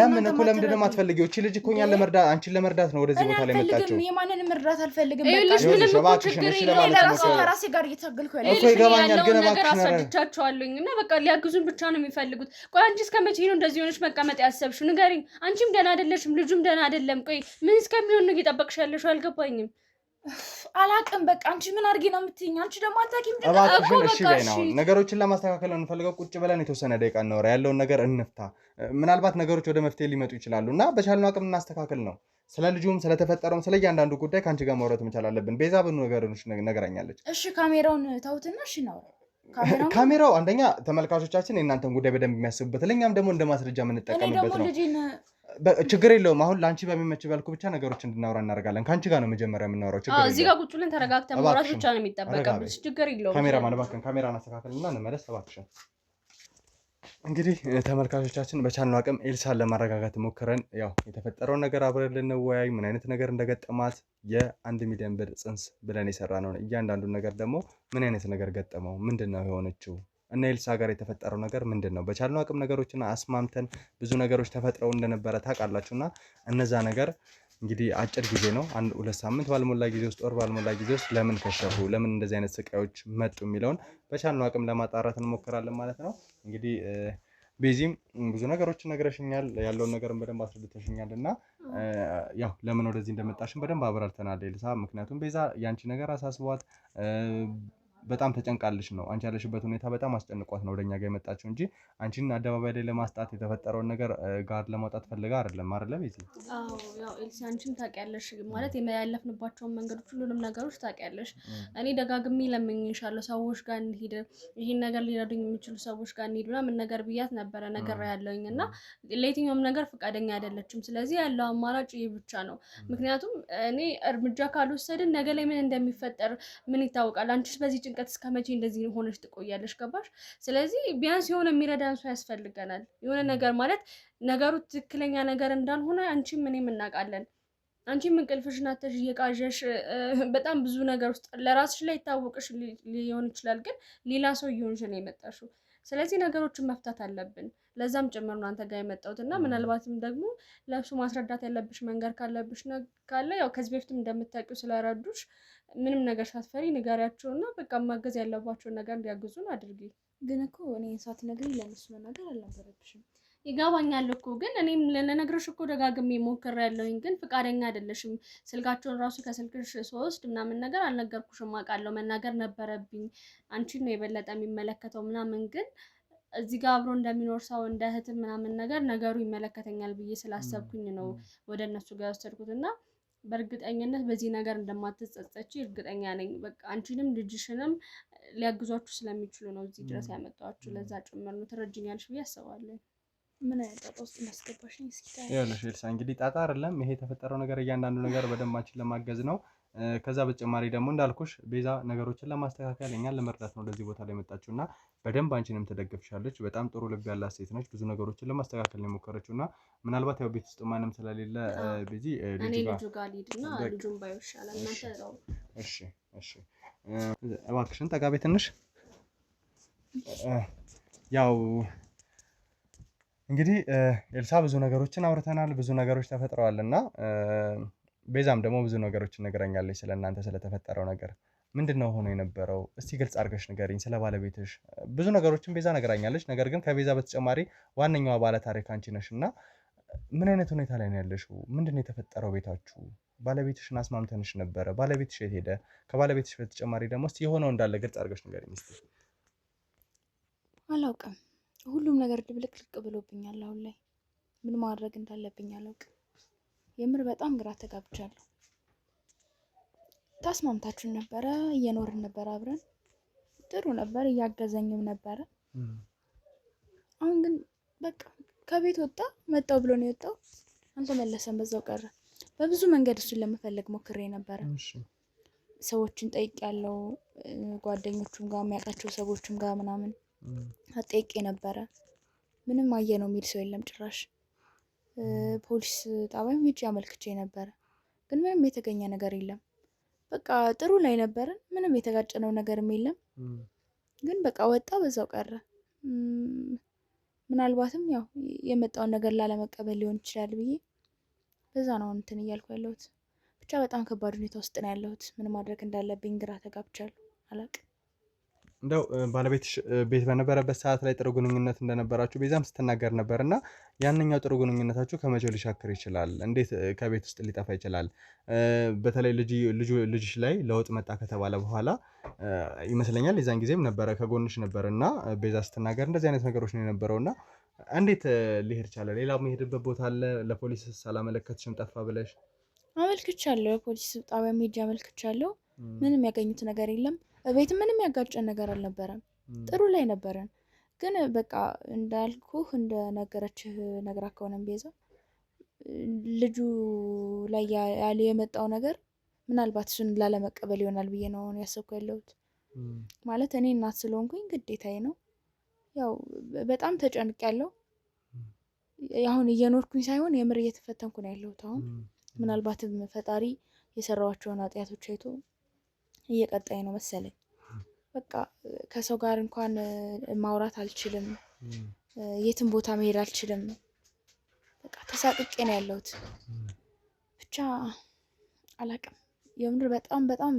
ለምንድነው ማትፈልጊው እቺ ልጅ እኮ እኛን ለመርዳት አንቺን ለመርዳት ነው ወደዚህ ቦታ ላይ መጣችው የማንንም እርዳታ አልፈልግም በቃ እሺ ለማለት ነው ከራሴ ጋር እየታገልኩ ያለው እኮ ይገባኛል ግን ነገር አስረድቻቸዋለሁኝ እና በቃ ሊያግዙን ብቻ ነው የሚፈልጉት ቆይ አንቺ እስከመቼ ነው እንደዚህ ሆነሽ መቀመጥ ያሰብሽው ንገሪኝ አንቺም ደህና አይደለሽም ልጁም ደህና አይደለም ቆይ ምን እስከሚሆን ነው እየጠበቅሽ ያለሽው አልገባኝም አላቅም በቃ አንቺ ምን አድርጌ ነው የምትይኝ አንቺ ደግሞ አታውቂም እባክሽን እሺ በይ ነው ነገሮችን ለማስተካከል እንፈልገው ቁጭ ብለን የተወሰነ ደቂቃ እናወራ ያለውን ነገር እንፍታ ምናልባት ነገሮች ወደ መፍትሄ ሊመጡ ይችላሉና በቻልነው አቅም እናስተካክል ነው ስለ ልጁም ስለተፈጠረውም ስለ እያንዳንዱ ጉዳይ ካንቺ ጋር ማውራት መቻል አለብን ቤዛ ብዙ ነገሮች ነገራኛለች እሺ ካሜራውን ታውትና እሺ ነው ካሜራው አንደኛ ተመልካቾቻችን የእናንተን ጉዳይ በደንብ የሚያስቡበት ለኛም ደግሞ እንደ ማስረጃ የምንጠቀምበት ነው ችግር የለውም አሁን ላንቺ በሚመች መልኩ ብቻ ነገሮች እንድናወራ እናደርጋለን ካንቺ ጋር ነው መጀመሪያ የምናወራው ችግር የለውም እዚህ ጋር ቁጭ ብለን ተረጋግተን ማውራት ብቻ ነው የሚጠበቀው ችግር የለውም ካሜራማን እባክህን ካሜራን አስተካክልና እንመለስ እባክሽን እንግዲህ ተመልካቾቻችን በቻልነው አቅም ኤልሳን ለማረጋጋት ሞክረን ያው የተፈጠረው ነገር አብረን ልንወያይ ምን አይነት ነገር እንደገጠማት የ1 ሚሊዮን ብር ጽንስ ብለን የሰራነው እያንዳንዱ ነገር ደግሞ ምን አይነት ነገር ገጠመው ምንድነው የሆነችው እና ኤልሳ ጋር የተፈጠረው ነገር ምንድነው በቻልነው አቅም ነገሮችን አስማምተን ብዙ ነገሮች ተፈጥረው እንደነበረ ታውቃላችሁና እነዛ ነገር እንግዲህ አጭር ጊዜ ነው 1-2 ሳምንት ባልሞላ ጊዜ ውስጥ ወር ባልሞላ ጊዜ ውስጥ ለምን ከሸፉ ለምን እንደዚህ አይነት ስቃዮች መጡ የሚለውን በቻልነው አቅም ለማጣራት እንሞክራለን ማለት ነው እንግዲህ ቤዚም ብዙ ነገሮችን ነግረሽኛል ያለውን ነገርን በደንብ አስረድተሽኛልና ያው ለምን ወደዚህ እንደመጣሽን በደንብ አብራርተናል ኤልሳ ምክንያቱም ቤዛ ያንቺ ነገር አሳስቧት በጣም ተጨንቃለሽ ነው አንቺ ያለሽበት ሁኔታ በጣም አስጨንቋት ነው ወደኛ ጋር የመጣችው እንጂ አንቺን አደባባይ ላይ ለማስጣት የተፈጠረውን ነገር ጋር ለማውጣት ፈልጋ አይደለም ቤዚ አዎ ያው ኤልሲ አንቺም ታውቂያለሽ ማለት ያለፍንባቸውን መንገዶች ሁሉንም ነገሮች ታውቂያለሽ እኔ ደጋግሜ ለምኝሻለሁ ሰዎች ጋር እንሂድ ይሄን ነገር ሊረዱኝ የሚችሉ ሰዎች ጋር እንሂድና ምን ነገር ብያት ነበረ ነገር ያለውኝና ለየትኛውም ነገር ፈቃደኛ አይደለችም ስለዚህ ያለው አማራጭ ይሄ ብቻ ነው ምክንያቱም እኔ እርምጃ ካልወሰድን ነገ ላይ ምን እንደሚፈጠር ምን ይታወቃል አንቺስ በዚህ ጭንቀት እስከመቼ እንደዚህ ሆነሽ ትቆያለሽ ገባሽ ስለዚህ ቢያንስ የሆነ የሚረዳን ሰው ያስፈልገናል የሆነ ነገር ማለት ነገሩ ትክክለኛ ነገር እንዳልሆነ አንቺም ምንም እናውቃለን አንቺም እንቅልፍሽን አጥተሽ እየቃዠሽ በጣም ብዙ ነገር ውስጥ ለራስሽ ላይ ይታወቅሽ ሊሆን ይችላል ግን ሌላ ሰው ይሆንሽ ነው የመጣሽው ስለዚህ ነገሮችን መፍታት አለብን ለዛም ጭምር ነው አንተ ጋር የመጣሁትና ምናልባትም ደግሞ ለሱ ማስረዳት ያለብሽ መንገር ካለብሽ ካለ ያው ከዚህ በፊትም እንደምታውቂው ስለረዱሽ ምንም ነገር ሳትፈሪ ንገሪያቸውና በቃ ማገዝ ያለባቸውን ነገር እንዲያግዙን አድርጊ ግን እኮ እኔ ሳትነግሪኝ ለነሱ ነገር አልነበረብሽም ይገባኛል እኮ ግን እኔም ለነግረሽ እኮ ደጋግሜ ሞክሬያለሁኝ ግን ፍቃደኛ አይደለሽም ስልካቸውን ራሱ ከስልክሽ ስወስድ ምናምን ነገር አልነገርኩሽም አውቃለሁ መናገር ነበረብኝ አንቺን ነው የበለጠ የሚመለከተው ምናምን ግን እዚህ ጋር አብሮ እንደሚኖር ሰው እንደ እህትም ምናምን ነገሩ ይመለከተኛል ብዬ ስላሰብኩኝ ነው ወደ እነሱ ጋር ወሰድኩትና በእርግጠኝነት በዚህ ነገር እንደማትጸጸቺ እርግጠኛ ነኝ በቃ አንቺንም ልጅሽንም ሊያግዟችሁ ስለሚችሉ ነው እዚህ ድረስ ያመጣችሁ ለዛ ጭምር ነው ትረጅኛለሽ ብዬ አስባለሁ ምን አይነት ጣጣ ውስጥ ማስገባሽኝ እስኪ ታዲያ ይኸውልሽ ኤልሳ እንግዲህ ጣጣ አይደለም ይሄ የተፈጠረው ነገር እያንዳንዱ ነገር በደንባችን ለማገዝ ነው ከዛ በተጨማሪ ደግሞ እንዳልኩሽ ቤዛ ነገሮችን ለማስተካከል እኛን ለመርዳት ነው ወደዚህ ቦታ ላይ መጣችው እና በደንብ አንቺንም ትደግፍሻለች። በጣም ጥሩ ልብ ያላት ሴት ነች። ብዙ ነገሮችን ለማስተካከል ነው የሞከረችው እና ምናልባት ያው ቤት ውስጥ ማንም ስለሌለ ቤዚ ልጁ ጋር ልሂድና ልጁን ባየው ይሻላል። እሺ እሺ፣ እባክሽን ጠጋ በይ ትንሽ። ያው እንግዲህ ኤልሳ ብዙ ነገሮችን አውርተናል፣ ብዙ ነገሮች ተፈጥረዋል እና ቤዛም ደግሞ ብዙ ነገሮችን ነግረኛለች ስለእናንተ ስለተፈጠረው ነገር። ምንድን ነው ሆኖ የነበረው? እስቲ ግልጽ አድርገሽ ንገሪኝ ስለ ባለቤትሽ። ብዙ ነገሮችን ቤዛ ነግራኛለች፣ ነገር ግን ከቤዛ በተጨማሪ ዋነኛዋ ባለ ታሪክ አንቺ ነሽ እና ምን አይነት ሁኔታ ላይ ነው ያለሽው? ምንድን ነው የተፈጠረው ቤታችሁ? ባለቤትሽን አስማምተንሽ ነበረ፣ ባለቤትሽ የት ሄደ? ከባለቤትሽ በተጨማሪ ደግሞ እስቲ የሆነው እንዳለ ግልጽ አድርገሽ ንገሪኝ እስቲ። አላውቅም፣ ሁሉም ነገር ድብልቅልቅ ብሎብኛል። አሁን ላይ ምን ማድረግ እንዳለብኝ አላውቅም። የምር በጣም ግራ ተጋብቻለሁ። ታስማምታችሁን ነበረ፣ እየኖርን ነበር አብረን፣ ጥሩ ነበር፣ እያገዘኝም ነበረ። አሁን ግን በቃ ከቤት ወጣ፣ መጣው ብሎ ነው የወጣው፣ አልተመለሰም፣ በዛው ቀረ። በብዙ መንገድ እሱን ለመፈለግ ሞክሬ ነበረ። ሰዎችን ጠይቄያለሁ፣ ጓደኞቹም ጋር የሚያውቃቸው ሰዎችም ጋር ምናምን አጠይቄ ነበረ። ምንም አየ ነው የሚል ሰው የለም ጭራሽ። ፖሊስ ጣቢያም ሄጄ አመልክቼ ነበረ፣ ግን ምንም የተገኘ ነገር የለም። በቃ ጥሩ ላይ ነበርን፣ ምንም የተጋጨነው ነገርም የለም። ግን በቃ ወጣ፣ በዛው ቀረ። ምናልባትም ያው የመጣውን ነገር ላለመቀበል ሊሆን ይችላል ብዬ በዛ ነው እንትን እያልኩ ያለሁት። ብቻ በጣም ከባድ ሁኔታ ውስጥ ነው ያለሁት። ምን ማድረግ እንዳለብኝ ግራ ተጋብቻለሁ፣ አላውቅም። እንደው ባለቤትሽ ቤት በነበረበት ሰዓት ላይ ጥሩ ግንኙነት እንደነበራችሁ ቤዛም ስትናገር ነበር እና ያንኛው ጥሩ ግንኙነታችሁ ከመቼው ሊሻክር ይችላል? እንዴት ከቤት ውስጥ ሊጠፋ ይችላል? በተለይ ልጅሽ ላይ ለውጥ መጣ ከተባለ በኋላ ይመስለኛል የዛን ጊዜም ነበረ ከጎንሽ ነበር እና ቤዛ ስትናገር እንደዚህ አይነት ነገሮች ነው የነበረው እና እንዴት ሊሄድ ቻለ? ሌላ የሚሄድበት ቦታ አለ? ለፖሊስ ሳላመለከትሽም ጠፋ ብለሽ? አመልክቻለሁ፣ ፖሊስ ጣቢያ ሄጄ አመልክቻለሁ። ምንም ያገኙት ነገር የለም። ቤት ምንም ያጋጨን ነገር አልነበረም። ጥሩ ላይ ነበረን። ግን በቃ እንዳልኩህ እንደነገረችህ ነግራ ከሆነም ቤዛ ልጁ ላይ ያለ የመጣው ነገር ምናልባት እሱን ላለመቀበል ይሆናል ብዬ ነው ያሰብኩ ያለሁት። ማለት እኔ እናት ስለሆንኩኝ ግዴታዬ ነው። ያው በጣም ተጨንቄያለሁ። አሁን እየኖርኩኝ ሳይሆን የምር እየተፈተንኩ ነው ያለሁት። አሁን ምናልባትም ፈጣሪ የሰራኋቸውን ኃጢአቶች አይቶ እየቀጣኝ ነው መሰለኝ። በቃ ከሰው ጋር እንኳን ማውራት አልችልም፣ የትም ቦታ መሄድ አልችልም። በቃ ተሳቅቄ ነው ያለሁት። ብቻ አላውቅም፣ የምር በጣም በጣም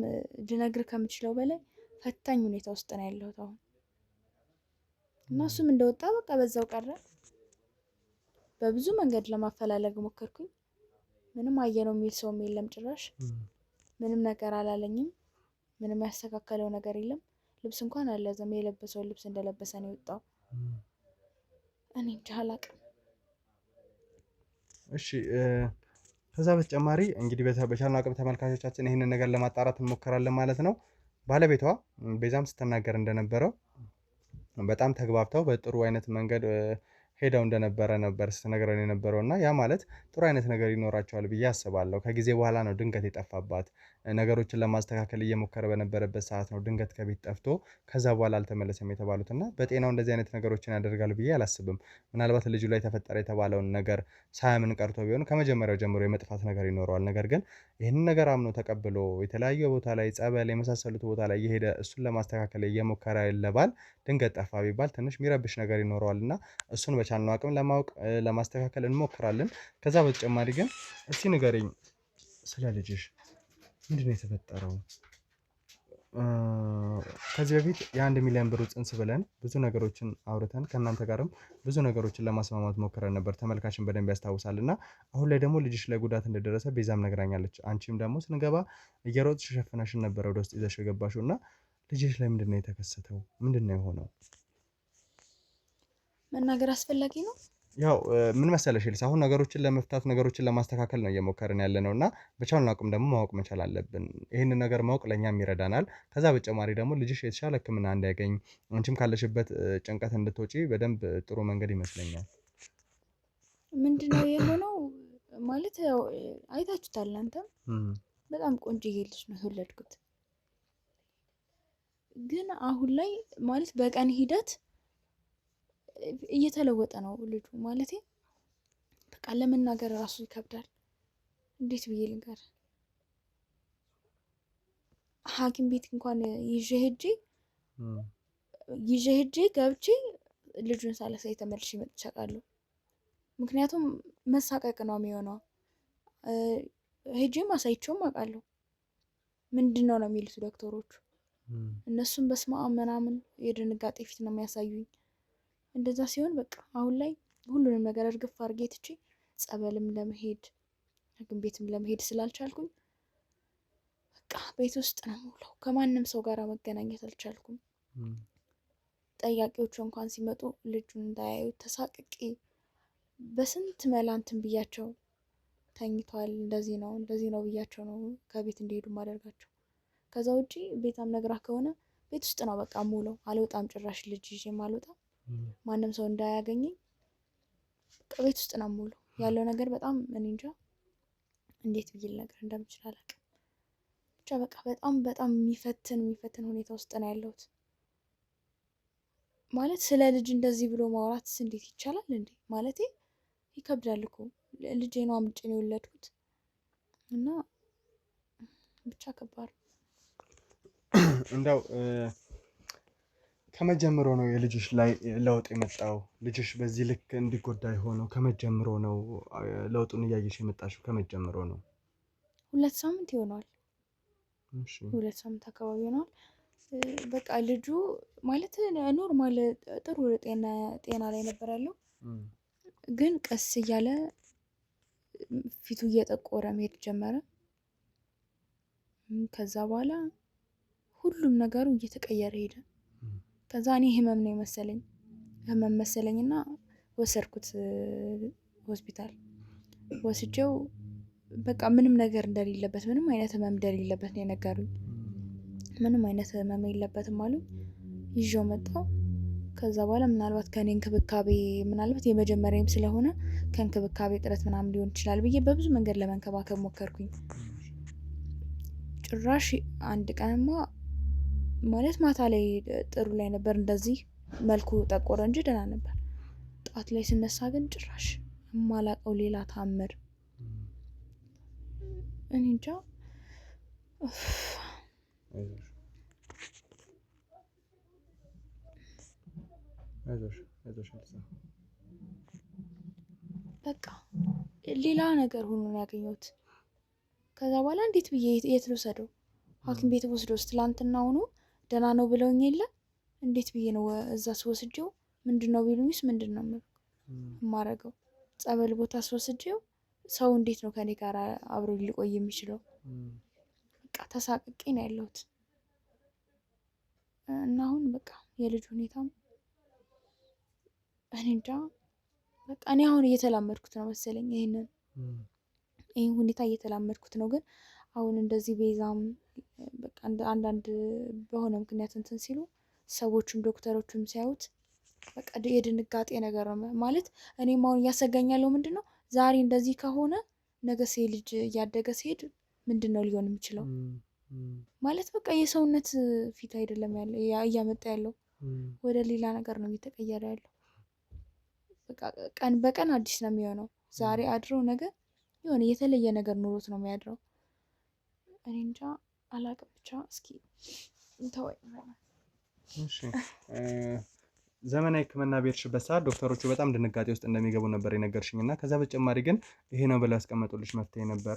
ልነግርህ ከምችለው በላይ ፈታኝ ሁኔታ ውስጥ ነው ያለሁት አሁን። እና እሱም እንደወጣ በቃ በዛው ቀረ። በብዙ መንገድ ለማፈላለግ ሞከርኩኝ። ምንም አየነው የሚል ሰውም የለም ጭራሽ። ምንም ነገር አላለኝም። ምንም ያስተካከለው ነገር የለም። ልብስ እንኳን አልያዘም። የለበሰውን ልብስ እንደለበሰ ነው የወጣው። እኔ እንጃ አላውቅም። እሺ፣ ከዛ በተጨማሪ እንግዲህ በቻልነው አቅም ተመልካቾቻችን ይህንን ነገር ለማጣራት እንሞክራለን ማለት ነው። ባለቤቷ ቤዛም ስትናገር እንደነበረው በጣም ተግባብተው በጥሩ አይነት መንገድ ሄደው እንደነበረ ነበር ስትነግረን የነበረው እና ያ ማለት ጥሩ አይነት ነገር ይኖራቸዋል ብዬ አስባለሁ። ከጊዜ በኋላ ነው ድንገት የጠፋባት። ነገሮችን ለማስተካከል እየሞከረ በነበረበት ሰዓት ነው ድንገት ከቤት ጠፍቶ ከዛ በኋላ አልተመለሰም የተባሉት እና በጤናው እንደዚህ አይነት ነገሮችን ያደርጋል ብዬ አላስብም። ምናልባት ልጁ ላይ ተፈጠረ የተባለውን ነገር ሳያምን ቀርቶ ቢሆን ከመጀመሪያው ጀምሮ የመጥፋት ነገር ይኖረዋል። ነገር ግን ይህንን ነገር አምኖ ተቀብሎ የተለያዩ ቦታ ላይ ጸበል የመሳሰሉት ቦታ ላይ እየሄደ እሱን ለማስተካከል እየሞከረ ለባል ድንገት ጠፋ ቢባል ትንሽ የሚረብሽ ነገር ይኖረዋል እና እሱን በቻልነው አቅም ለማወቅ ለማስተካከል እንሞክራለን። ከዛ በተጨማሪ ግን እስቲ ንገረኝ ስለ ልጅሽ ምንድን ነው የተፈጠረው? ከዚህ በፊት የ1 ሚሊዮን ብር ጽንስ ብለን ብዙ ነገሮችን አውርተን ከእናንተ ጋርም ብዙ ነገሮችን ለማስማማት ሞክረን ነበር። ተመልካችን በደንብ ያስታውሳል እና አሁን ላይ ደግሞ ልጅሽ ላይ ጉዳት እንደደረሰ ቤዛም ነግራኛለች። አንቺም ደግሞ ስንገባ እየሮጥሽ ሸፍነሽን ነበረ ወደ ውስጥ ይዘሽ የገባሽው እና ልጅሽ ላይ ምንድን ነው የተከሰተው? ምንድን ነው የሆነው? መናገር አስፈላጊ ነው? ያው ምን መሰለሽ ኤልሳ፣ አሁን ነገሮችን ለመፍታት ነገሮችን ለማስተካከል ነው እየሞከርን ያለ ነው እና በቻልነው አቅም ደግሞ ማወቅ መቻል አለብን። ይህንን ነገር ማወቅ ለእኛም ይረዳናል። ከዛ በተጨማሪ ደግሞ ልጅሽ የተሻለ ሕክምና እንዳያገኝ አንቺም ካለሽበት ጭንቀት እንድትወጪ በደንብ ጥሩ መንገድ ይመስለኛል። ምንድነው የሆነው ማለት ያው አይታችሁታል አንተም። በጣም ቆንጆዬ ልጅ ነው የወለድኩት። ግን አሁን ላይ ማለት በቀን ሂደት እየተለወጠ ነው ልጁ። ማለቴ በቃ ለመናገር ራሱ ይከብዳል። እንዴት ብዬ ልንገር? ሐኪም ቤት እንኳን ይዤ ሄጄ ገብቼ ልጁን ሳላሳይ ተመልሼ መጥቼ አውቃለሁ። ምክንያቱም መሳቀቅ ነው የሚሆነው። ሄጄም አሳይቼውም አውቃለሁ። ምንድን ነው የሚሉት ዶክተሮቹ። እነሱም በስመ አብ ምናምን የድንጋጤ ፊት ነው የሚያሳዩኝ። እንደዛ ሲሆን በቃ አሁን ላይ ሁሉንም ነገር እርግፍ አድርጌ ትቼ ጸበልም ለመሄድ ሐኪም ቤትም ለመሄድ ስላልቻልኩኝ በቃ ቤት ውስጥ ነው የምውለው። ከማንም ሰው ጋር መገናኘት አልቻልኩም። ጠያቂዎቹ እንኳን ሲመጡ ልጁን እንዳያዩት ተሳቅቄ በስንት መላንትን ብያቸው ተኝቷል፣ እንደዚህ ነው ብያቸው ነው ከቤት እንዲሄዱ ማደርጋቸው። ከዛ ውጪ ቤታም ነግራ ከሆነ ቤት ውስጥ ነው በቃ የምውለው። አልወጣም፣ ጭራሽ ልጅ ይዤም አልወጣም። ማንም ሰው እንዳያገኘኝ በቃ ቤት ውስጥ ነው የምውለው። ያለው ነገር በጣም እኔ እንጃ እንዴት ብዬ ልነግርህ እንደምችል አላውቅም። ብቻ በቃ በጣም የሚፈትን ሁኔታ ውስጥ ነው ያለሁት። ማለት ስለ ልጅ እንደዚህ ብሎ ማውራትስ እንዴት ይቻላል እንዴ? ማለቴ ይከብዳል እኮ። ልጄ ነው አምጬ ነው የወለድኩት እና ብቻ ከባድ። እንደው ከመጀመሩ ነው የልጅሽ ላይ ለውጥ የመጣው? ልጅሽ በዚህ ልክ እንዲጎዳ የሆነው ከመጀመሩ ነው? ለውጡን እያየሽ የመጣሽው ከመጀመሩ ነው? 2 ሳምንት ይሆነዋል። 2 ሳምንት አካባቢ ይሆነዋል። በቃ ልጁ ማለት ኖርማል ጥሩ ጤና ላይ ነበር ያለው። ግን ቀስ እያለ ፊቱ እየጠቆረ መሄድ ጀመረ። ከዛ በኋላ ሁሉም ነገሩ እየተቀየረ ሄደ። ከዛ እኔ ህመም ነው መሰለኝና ወሰድኩት ሆስፒታል። ወስጄው በቃ ምንም ነገር እንደሌለበት፣ ምንም አይነት ህመም እንደሌለበት ነው የነገሩኝ። ምንም አይነት ህመም የለበትም አሉኝ። ይዤው መጣሁ። ከዛ በኋላ ምናልባት ከኔ እንክብካቤ ምናልባት የመጀመሪያም ስለሆነ ከእንክብካቤ ጥረት ምናምን ሊሆን ይችላል ብዬ በብዙ መንገድ ለመንከባከብ ሞከርኩኝ። ጭራሽ አንድ ቀንማ ማለት ማታ ላይ ጥሩ ላይ ነበር፣ እንደዚህ መልኩ ጠቆረ እንጂ ደህና ነበር። ጧት ላይ ስነሳ ግን ጭራሽ የማላውቀው ሌላ ታምር። እኔ እንጃ። በቃ ሌላ ነገር ሆኖ ነው ያገኘሁት። ከዛ በኋላ እንዴት ብዬ የት ልውሰደው? ሐኪም ቤት ወስዶስ ትላንትና ሆኖ ደህና ነው ብለውኝ የለ እንዴት ብዬ ነው እዛ ስወስጄው ምንድን ነው ቢሉኝስ ምንድን ነው የማረገው? ጸበል ቦታ ስወስጄው ሰው እንዴት ነው ከኔ ጋር አብሮ ሊቆይ የሚችለው? በቃ ተሳቅቄ ነው ያለሁት። እና አሁን በቃ የልጅ ሁኔታም እኔ እንጃ። በቃ እኔ አሁን እየተላመድኩት ነው መሰለኝ ይህን ሁኔታ እየተላመድኩት ነው። ግን አሁን እንደዚህ ቤዛም በቃ አንዳንድ በሆነ ምክንያት እንትን ሲሉ ሰዎቹም ዶክተሮቹም ሲያዩት በቃ የድንጋጤ ነገር ነው ማለት። እኔም አሁን እያሰጋኛለሁ ምንድን ነው ዛሬ እንደዚህ ከሆነ ነገ ልጅ እያደገ ሲሄድ ምንድን ነው ሊሆን የሚችለው? ማለት በቃ የሰውነት ፊት አይደለም ያለ እያመጣ ያለው ወደ ሌላ ነገር ነው እየተቀየረ ያለው። በቃ ቀን በቀን አዲስ ነው የሚሆነው። ዛሬ አድሮ ነገር የሆነ የተለየ ነገር ኑሮት ነው የሚያድረው። እኔ እንጃ አላቅም። ብቻ እስኪ እንተወኝ። እሺ፣ ዘመናዊ ሕክምና በሄድሽበት ሰዓት ዶክተሮቹ በጣም ድንጋጤ ውስጥ እንደሚገቡ ነበር የነገርሽኝ እና ከዛ በተጨማሪ ግን ይሄ ነው ብለው ያስቀመጡልሽ መፍትሄ ነበረ?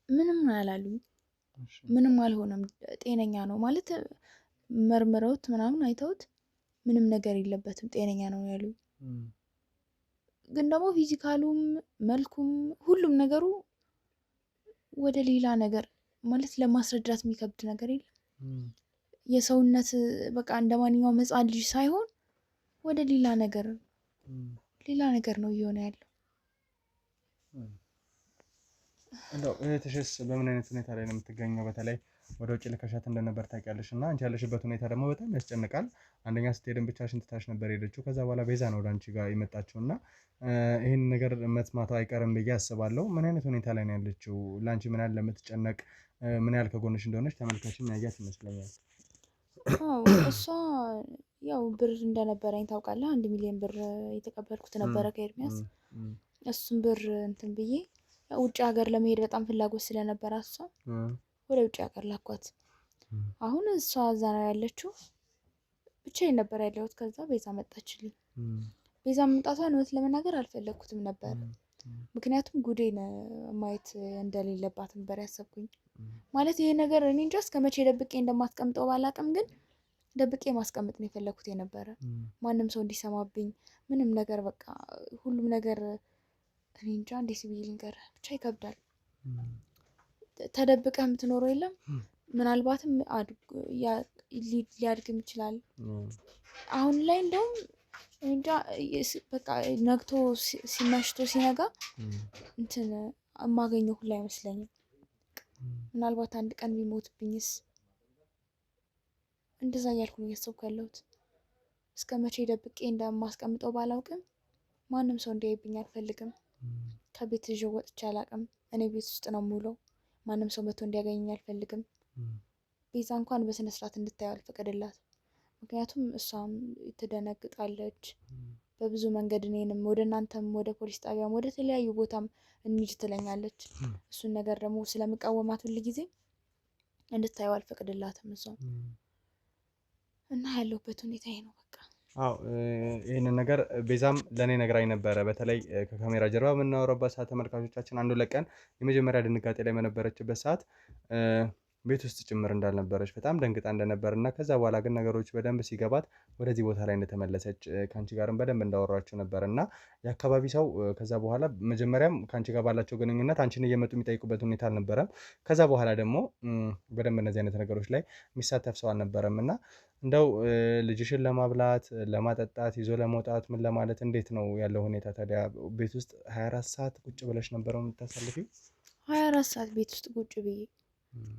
ምንም አላሉኝ። ምንም አልሆነም። ጤነኛ ነው ማለት መርምረውት ምናምን አይተውት ምንም ነገር የለበትም ጤነኛ ነው ያሉኝ። ግን ደግሞ ፊዚካሉም መልኩም ሁሉም ነገሩ ወደ ሌላ ነገር ማለት ለማስረዳት የሚከብድ ነገር የለም። የሰውነት በቃ እንደ ማንኛውም ሕፃን ልጅ ሳይሆን ወደ ሌላ ነገር ነው እየሆነ ያለው። እንደው እህትሽስ በምን አይነት ሁኔታ ላይ ነው የምትገኘው? በተለይ ወደ ውጭ ልከሻት እንደነበር ታውቂያለሽ። እና አንቺ ያለሽበት ሁኔታ ደግሞ በጣም ያስጨንቃል። አንደኛ ስትሄድም ብቻሽን ትታሽ ነበር ሄደችው። ከዛ በኋላ ቤዛ ነው ወደ አንቺ ጋር የመጣችው እና ይህን ነገር መስማቷ አይቀርም ብዬ አስባለሁ። ምን አይነት ሁኔታ ላይ ነው ያለችው? ለአንቺ ምን ያህል ለምትጨነቅ ምን ያህል ከጎንሽ እንደሆነች ተመልካችም ያያት ይመስለኛል። አዎ እሷ ያው ብር እንደነበረኝ ታውቃለህ። 1 ሚሊዮን ብር የተቀበልኩት ነበረ ከኤርሚያስ። እሱም ብር እንትን ብዬ ውጭ ሀገር ለመሄድ በጣም ፍላጎት ስለነበራት እሷ ወደ ውጭ ሀገር ላኳት። አሁን እሷ እዛ ነው ያለችው። ብቻዬን ነበር ያለሁት። ከዛ ቤዛ መጣችልኝ። ቤዛ መምጣቷን እውነት ለመናገር አልፈለግኩትም ነበር። ምክንያቱም ጉዴን ማየት እንደሌለባት ነበር ያሰብኩኝ። ማለት ይሄ ነገር እኔ እንጃ እስከ መቼ ደብቄ እንደማስቀምጠው ባላቅም፣ ግን ደብቄ ማስቀመጥ ነው የፈለግኩት የነበረ። ማንም ሰው እንዲሰማብኝ ምንም ነገር በቃ ሁሉም ነገር እኔ እንጃ እንዴት ብዬ ልንገርህ፣ ብቻ ይከብዳል። ተደብቀህ የምትኖረው የለም። ምናልባትም ሊያድግም ይችላል። አሁን ላይ እንደውም እንጃ በቃ ነግቶ ሲመሽቶ ሲነጋ እንትን የማገኘው ሁላ አይመስለኝም። ምናልባት አንድ ቀን ቢሞትብኝስ? እንደዛ እያልኩ ነው እያሰብኩ ያለሁት። እስከ መቼ ደብቄ እንደማስቀምጠው ባላውቅም ማንም ሰው እንዲያይብኝ አልፈልግም። ከቤት ይዤ ወጥቼ አላውቅም። እኔ ቤት ውስጥ ነው የምውለው። ማንም ሰው መጥቶ እንዲያገኘኝ አልፈልግም። ቤዛ እንኳን በስነ ስርዓት እንድታየው አልፈቀድላት። ምክንያቱም እሷም ትደነግጣለች። በብዙ መንገድ እኔንም ወደ እናንተም ወደ ፖሊስ ጣቢያም ወደ ተለያዩ ቦታም እንሂድ ትለኛለች። እሱን ነገር ደግሞ ስለምቃወማት ሁል ጊዜ እንድታየው አልፈቅድላትም እሷ እና ያለሁበት ሁኔታ ይሄ ነው በቃ። አዎ ይህንን ነገር ቤዛም ለእኔ ነግራኝ ነበረ። በተለይ ከካሜራ ጀርባ የምናወራበት ሰዓት ተመልካቾቻችን አንዱ ለቀን የመጀመሪያ ድንጋጤ ላይ በነበረችበት ሰዓት ቤት ውስጥ ጭምር እንዳልነበረች በጣም ደንግጣ እንደነበር እና ከዛ በኋላ ግን ነገሮች በደንብ ሲገባት ወደዚህ ቦታ ላይ እንደተመለሰች ከአንቺ ጋርም በደንብ እንዳወራችሁ ነበር እና የአካባቢ ሰው ከዛ በኋላ መጀመሪያም ከአንቺ ጋር ባላቸው ግንኙነት አንቺን እየመጡ የሚጠይቁበት ሁኔታ አልነበረም። ከዛ በኋላ ደግሞ በደንብ እነዚህ አይነት ነገሮች ላይ የሚሳተፍ ሰው አልነበረም እና እንደው ልጅሽን ለማብላት ለማጠጣት ይዞ ለመውጣት ምን ለማለት እንዴት ነው ያለው ሁኔታ? ታዲያ ቤት ውስጥ 24 ሰዓት ቁጭ ብለሽ ነበረው የምታሳልፊው? 24 ሰዓት ቤት ውስጥ ቁጭ ብዬ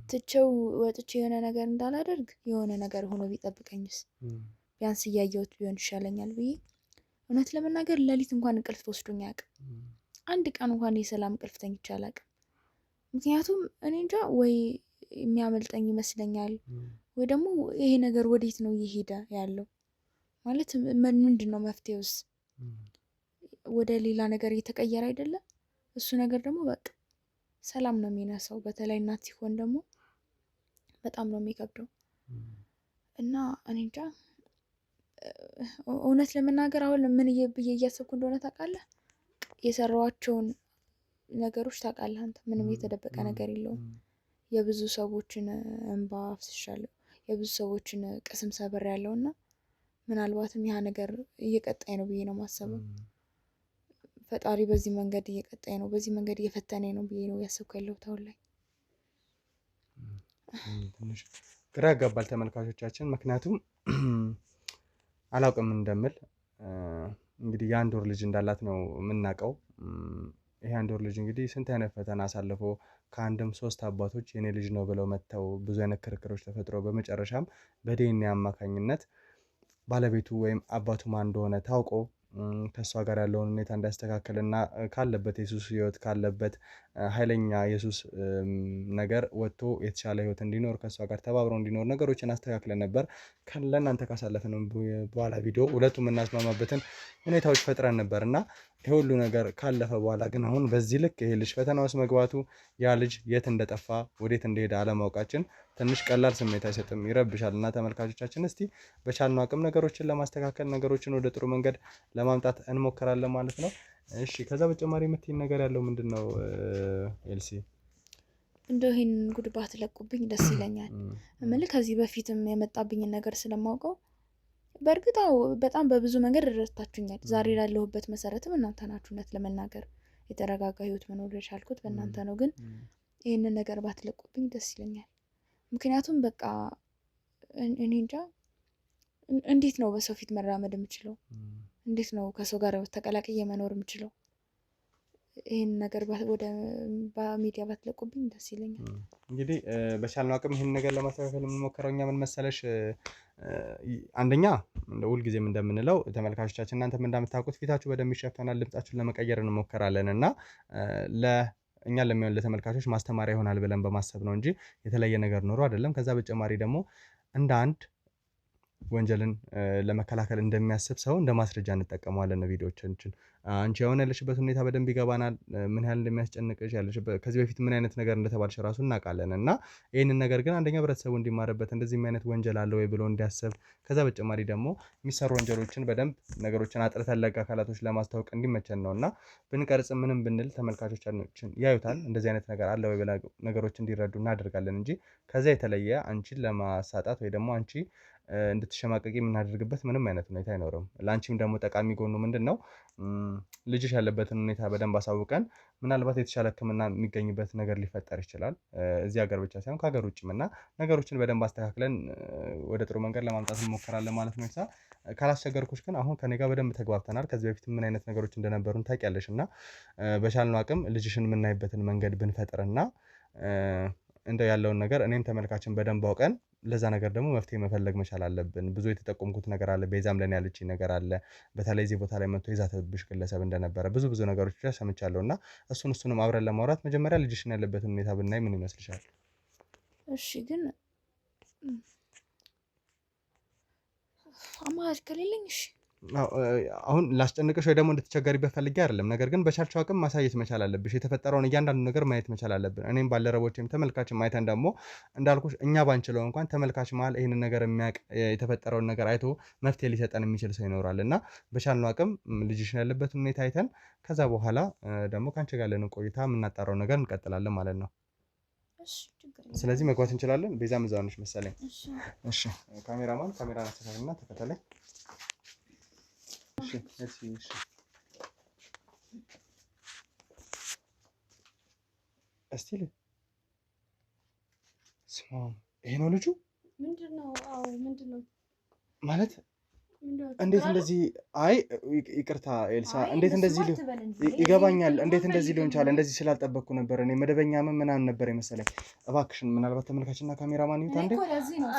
ትቼው ወጥቼ የሆነ ነገር እንዳላደርግ የሆነ ነገር ሆኖ ቢጠብቀኝስ? ቢያንስ እያየሁት ቢሆን ይሻለኛል ብዬ እውነት ለመናገር ሌሊት እንኳን እንቅልፍ ወስዶኝ አያውቅም። አንድ ቀን እንኳን የሰላም እንቅልፍ ተኝቼ አላውቅም። ምክንያቱም እኔ እንጃ ወይ የሚያመልጠኝ ይመስለኛል ወይ ደግሞ ይሄ ነገር ወዴት ነው እየሄደ ያለው? ማለት ምንድን ነው መፍትሄውስ? ወደ ሌላ ነገር እየተቀየረ አይደለም? እሱ ነገር ደግሞ በቃ ሰላም ነው የሚነሳው። በተለይ እናት ሲሆን ደግሞ በጣም ነው የሚከብደው። እና እኔ እንጃ እውነት ለመናገር አሁን ምን ብዬ እያሰብኩ እንደሆነ ታውቃለህ? የሰራኋቸውን ነገሮች ታውቃለህ አንተ። ምንም የተደበቀ ነገር የለውም። የብዙ ሰዎችን እንባ አፍስሻለሁ። የብዙ ሰዎችን ቅስም ሰብር ያለው እና ምናልባትም ያ ነገር እየቀጣኝ ነው ብዬ ነው የማስበው። ፈጣሪ በዚህ መንገድ እየቀጣኝ ነው፣ በዚህ መንገድ እየፈተነኝ ነው ብዬ ነው ያሰብኩ ያለሁት አሁን ላይ። ትንሽ ግራ ያጋባል ተመልካቾቻችን። ምክንያቱም አላውቅም እንደምል እንግዲህ የአንድ ወር ልጅ እንዳላት ነው የምናውቀው። ይሄ አንድ ወር ልጅ እንግዲህ ስንት አይነት ፈተና አሳልፎ ከአንድም 3 አባቶች የኔ ልጅ ነው ብለው መጥተው ብዙ አይነት ክርክሮች ተፈጥሮ በመጨረሻም በዲኤንኤ አማካኝነት ባለቤቱ ወይም አባቱ ማን እንደሆነ ታውቆ ከእሷ ጋር ያለውን ሁኔታ እንዳስተካከልና ካለበት የሱስ ህይወት ካለበት ኃይለኛ የሱስ ነገር ወጥቶ የተሻለ ህይወት እንዲኖር ከእሷ ጋር ተባብሮ እንዲኖር ነገሮችን አስተካክለን ነበር። ለእናንተ ካሳለፍን በኋላ ቪዲዮ ሁለቱም እናስማማበትን ሁኔታዎች ፈጥረን ነበር እና ይሄ ሁሉ ነገር ካለፈ በኋላ ግን አሁን በዚህ ልክ ይሄ ልጅ ፈተና ውስጥ መግባቱ ያ ልጅ የት እንደጠፋ ወዴት እንደሄደ አለማወቃችን ትንሽ ቀላል ስሜት አይሰጥም፣ ይረብሻል። እና ተመልካቾቻችን እስቲ በቻልነው አቅም ነገሮችን ለማስተካከል ነገሮችን ወደ ጥሩ መንገድ ለማምጣት እንሞክራለን ማለት ነው። እሺ ከዛ በተጨማሪ የምትይኝ ነገር ያለው ምንድን ነው ኤልሲ? እንደው ይሄን ጉድ ባትለቁብኝ ደስ ይለኛል። እምልህ ከዚህ በፊትም የመጣብኝን ነገር ስለማውቀው በእርግጥ በጣም በብዙ መንገድ ረድታችሁኛል። ዛሬ ላለሁበት መሰረትም እናንተ ናችሁ። እውነት ለመናገር የተረጋጋ ህይወት መኖር የቻልኩት በእናንተ ነው። ግን ይህንን ነገር ባትለቁብኝ ደስ ይለኛል። ምክንያቱም በቃ እኔ እንጃ እንዴት ነው በሰው ፊት መራመድ የምችለው? እንዴት ነው ከሰው ጋር ተቀላቅዬ መኖር የምችለው? ይህን ነገር ወደ በሚዲያ ባትለቁብኝ ደስ ይለኛል። እንግዲህ በቻልነው አቅም ይህን ነገር ለማስተካከል የምንሞክረው እኛ ምን መሰለሽ፣ አንደኛ ሁልጊዜም እንደምንለው ተመልካቾቻችን እናንተም እንደምታውቁት ፊታችሁ በደንብ ይሸፈናል፣ ድምጻችሁን ለመቀየር እንሞክራለን እና እኛ ለሚሆን ለተመልካቾች ማስተማሪያ ይሆናል ብለን በማሰብ ነው እንጂ የተለየ ነገር ኖሮ አይደለም። ከዛ በተጨማሪ ደግሞ እንደ አንድ ወንጀልን ለመከላከል እንደሚያስብ ሰው እንደ ማስረጃ እንጠቀመዋለን ቪዲዮዎቻችን። አንቺ አሁን ያለሽበት ሁኔታ በደንብ ይገባናል፣ ምን ያህል እንደሚያስጨንቅሽ ያለሽበት ከዚህ በፊት ምን አይነት ነገር እንደተባልሽ ራሱ እናውቃለን እና ይህንን ነገር ግን አንደኛ ህብረተሰቡ እንዲማርበት እንደዚህም አይነት ወንጀል አለ ወይ ብሎ እንዲያስብ፣ ከዛ በተጨማሪ ደግሞ የሚሰሩ ወንጀሎችን በደንብ ነገሮችን አጥርተን ለህግ አካላቶች ለማስታወቅ እንዲመቸን ነው እና ብንቀርጽ ምንም ብንል ተመልካቾቻችን ያዩታል፣ እንደዚህ አይነት ነገር አለ ወይ ብላ ነገሮች እንዲረዱ እናደርጋለን እንጂ ከዛ የተለየ አንቺን ለማሳጣት ወይ ደግሞ አንቺ እንድትሸማቀቂ የምናደርግበት ምንም አይነት ሁኔታ አይኖርም። ለአንቺም ደግሞ ጠቃሚ ጎኑ ምንድን ነው? ልጅሽ ያለበትን ሁኔታ በደንብ አሳውቀን ምናልባት የተሻለ ሕክምና የሚገኝበት ነገር ሊፈጠር ይችላል። እዚህ ሀገር ብቻ ሳይሆን ከሀገር ውጭም እና ነገሮችን በደንብ አስተካክለን ወደ ጥሩ መንገድ ለማምጣት እንሞክራለን ማለት ነው። ካላስቸገርኩሽ ግን አሁን ከኔ ጋር በደንብ ተግባብተናል። ከዚህ በፊት ምን አይነት ነገሮች እንደነበሩን ታውቂያለሽ እና በቻልነው አቅም ልጅሽን የምናይበትን መንገድ ብንፈጥርና እንደው ያለውን ነገር እኔም ተመልካችን በደንብ አውቀን ለዛ ነገር ደግሞ መፍትሄ መፈለግ መቻል አለብን። ብዙ የተጠቆምኩት ነገር አለ፣ ቤዛም ለኔ ያለችኝ ነገር አለ። በተለይ እዚህ ቦታ ላይ መጥቶ የዛተብሽ ግለሰብ እንደነበረ ብዙ ነገሮች ብቻ ሰምቻለሁ እና እሱንም አብረን ለማውራት መጀመሪያ ልጅሽን ያለበትን ሁኔታ ብናይ ምን ይመስልሻል? እሺ፣ ግን አማራጭ ከሌለኝ እሺ አሁን ላስጨንቅሽ ወይ ደግሞ እንድትቸገሪበት ፈልጌ አይደለም። ነገር ግን በቻልሽው አቅም ማሳየት መቻል አለብሽ። የተፈጠረውን እያንዳንዱ ነገር ማየት መቻል አለብን። እኔም ባልደረቦቼም ተመልካችም አይተን ደግሞ እንዳልኩሽ እኛ ባንችለው እንኳን ተመልካች መሀል ይህንን ነገር የሚያውቅ የተፈጠረውን ነገር አይቶ መፍትሄ ሊሰጠን የሚችል ሰው ይኖራል እና በቻልነው አቅም ልጅሽን ያለበትን ሁኔታ አይተን ከዛ በኋላ ደግሞ ከአንቺ ጋር ያለንን ቆይታ የምናጣራው ነገር እንቀጥላለን ማለት ነው። ስለዚህ መግባት እንችላለን። ቤዛም እዛው ነሽ መሰለኝ። እሺ ካሜራማን ካሜራን አስተካክልና ተከተለኝ። እስቲ ይሄ ነው ልጁ? ምንድነው? አዎ ምንድነው ማለት እንዴት እንደዚህ? አይ ይቅርታ ኤልሳ፣ እንዴት እንደዚህ ይገባኛል። እንዴት እንደዚህ ሊሆን ቻለ? እንደዚህ ስላልጠበቅኩ ነበር እኔ መደበኛ ምናምን ነበር የመሰለኝ። እባክሽን ምናልባት ተመልካችና ካሜራማን ይሁት አንዴ።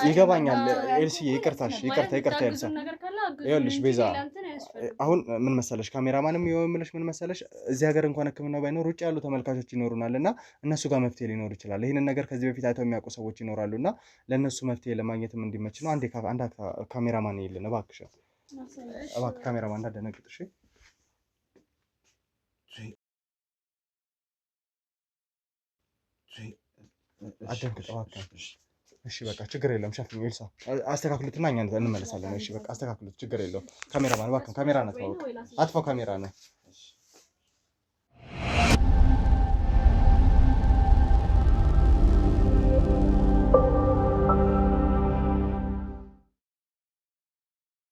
ይገባኛል ኤልሲ፣ ይቅርታ ኤልሳ። ይኸውልሽ ቤዛ፣ አሁን ምን መሰለሽ ካሜራማንም የምልሽ ምን መሰለሽ፣ እዚህ ሀገር እንኳን ሕክምና ባይኖር ውጭ ያሉ ተመልካቾች ይኖሩናል እና እነሱ ጋር መፍትሄ ሊኖር ይችላል። ይህንን ነገር ከዚህ በፊት አይተው የሚያውቁ ሰዎች ይኖራሉ እና ለእነሱ መፍትሄ ለማግኘትም እንዲመች ነው። አንድ ካሜራማን ይልን እባክሽን። እባክህ ካሜራማን እንዳትደነግጥ እሺ። አትደንግጥ እባክህ። እሺ በቃ ችግር የለም። ሸፍኝ ኤልሳ፣ አስተካክሉትና እኛ እንመለሳለን። እሺ በቃ አስተካክሉት፣ ችግር የለውም። ካሜራማን እባክህ ካሜራ አጥፋው፣ ካሜራ ነው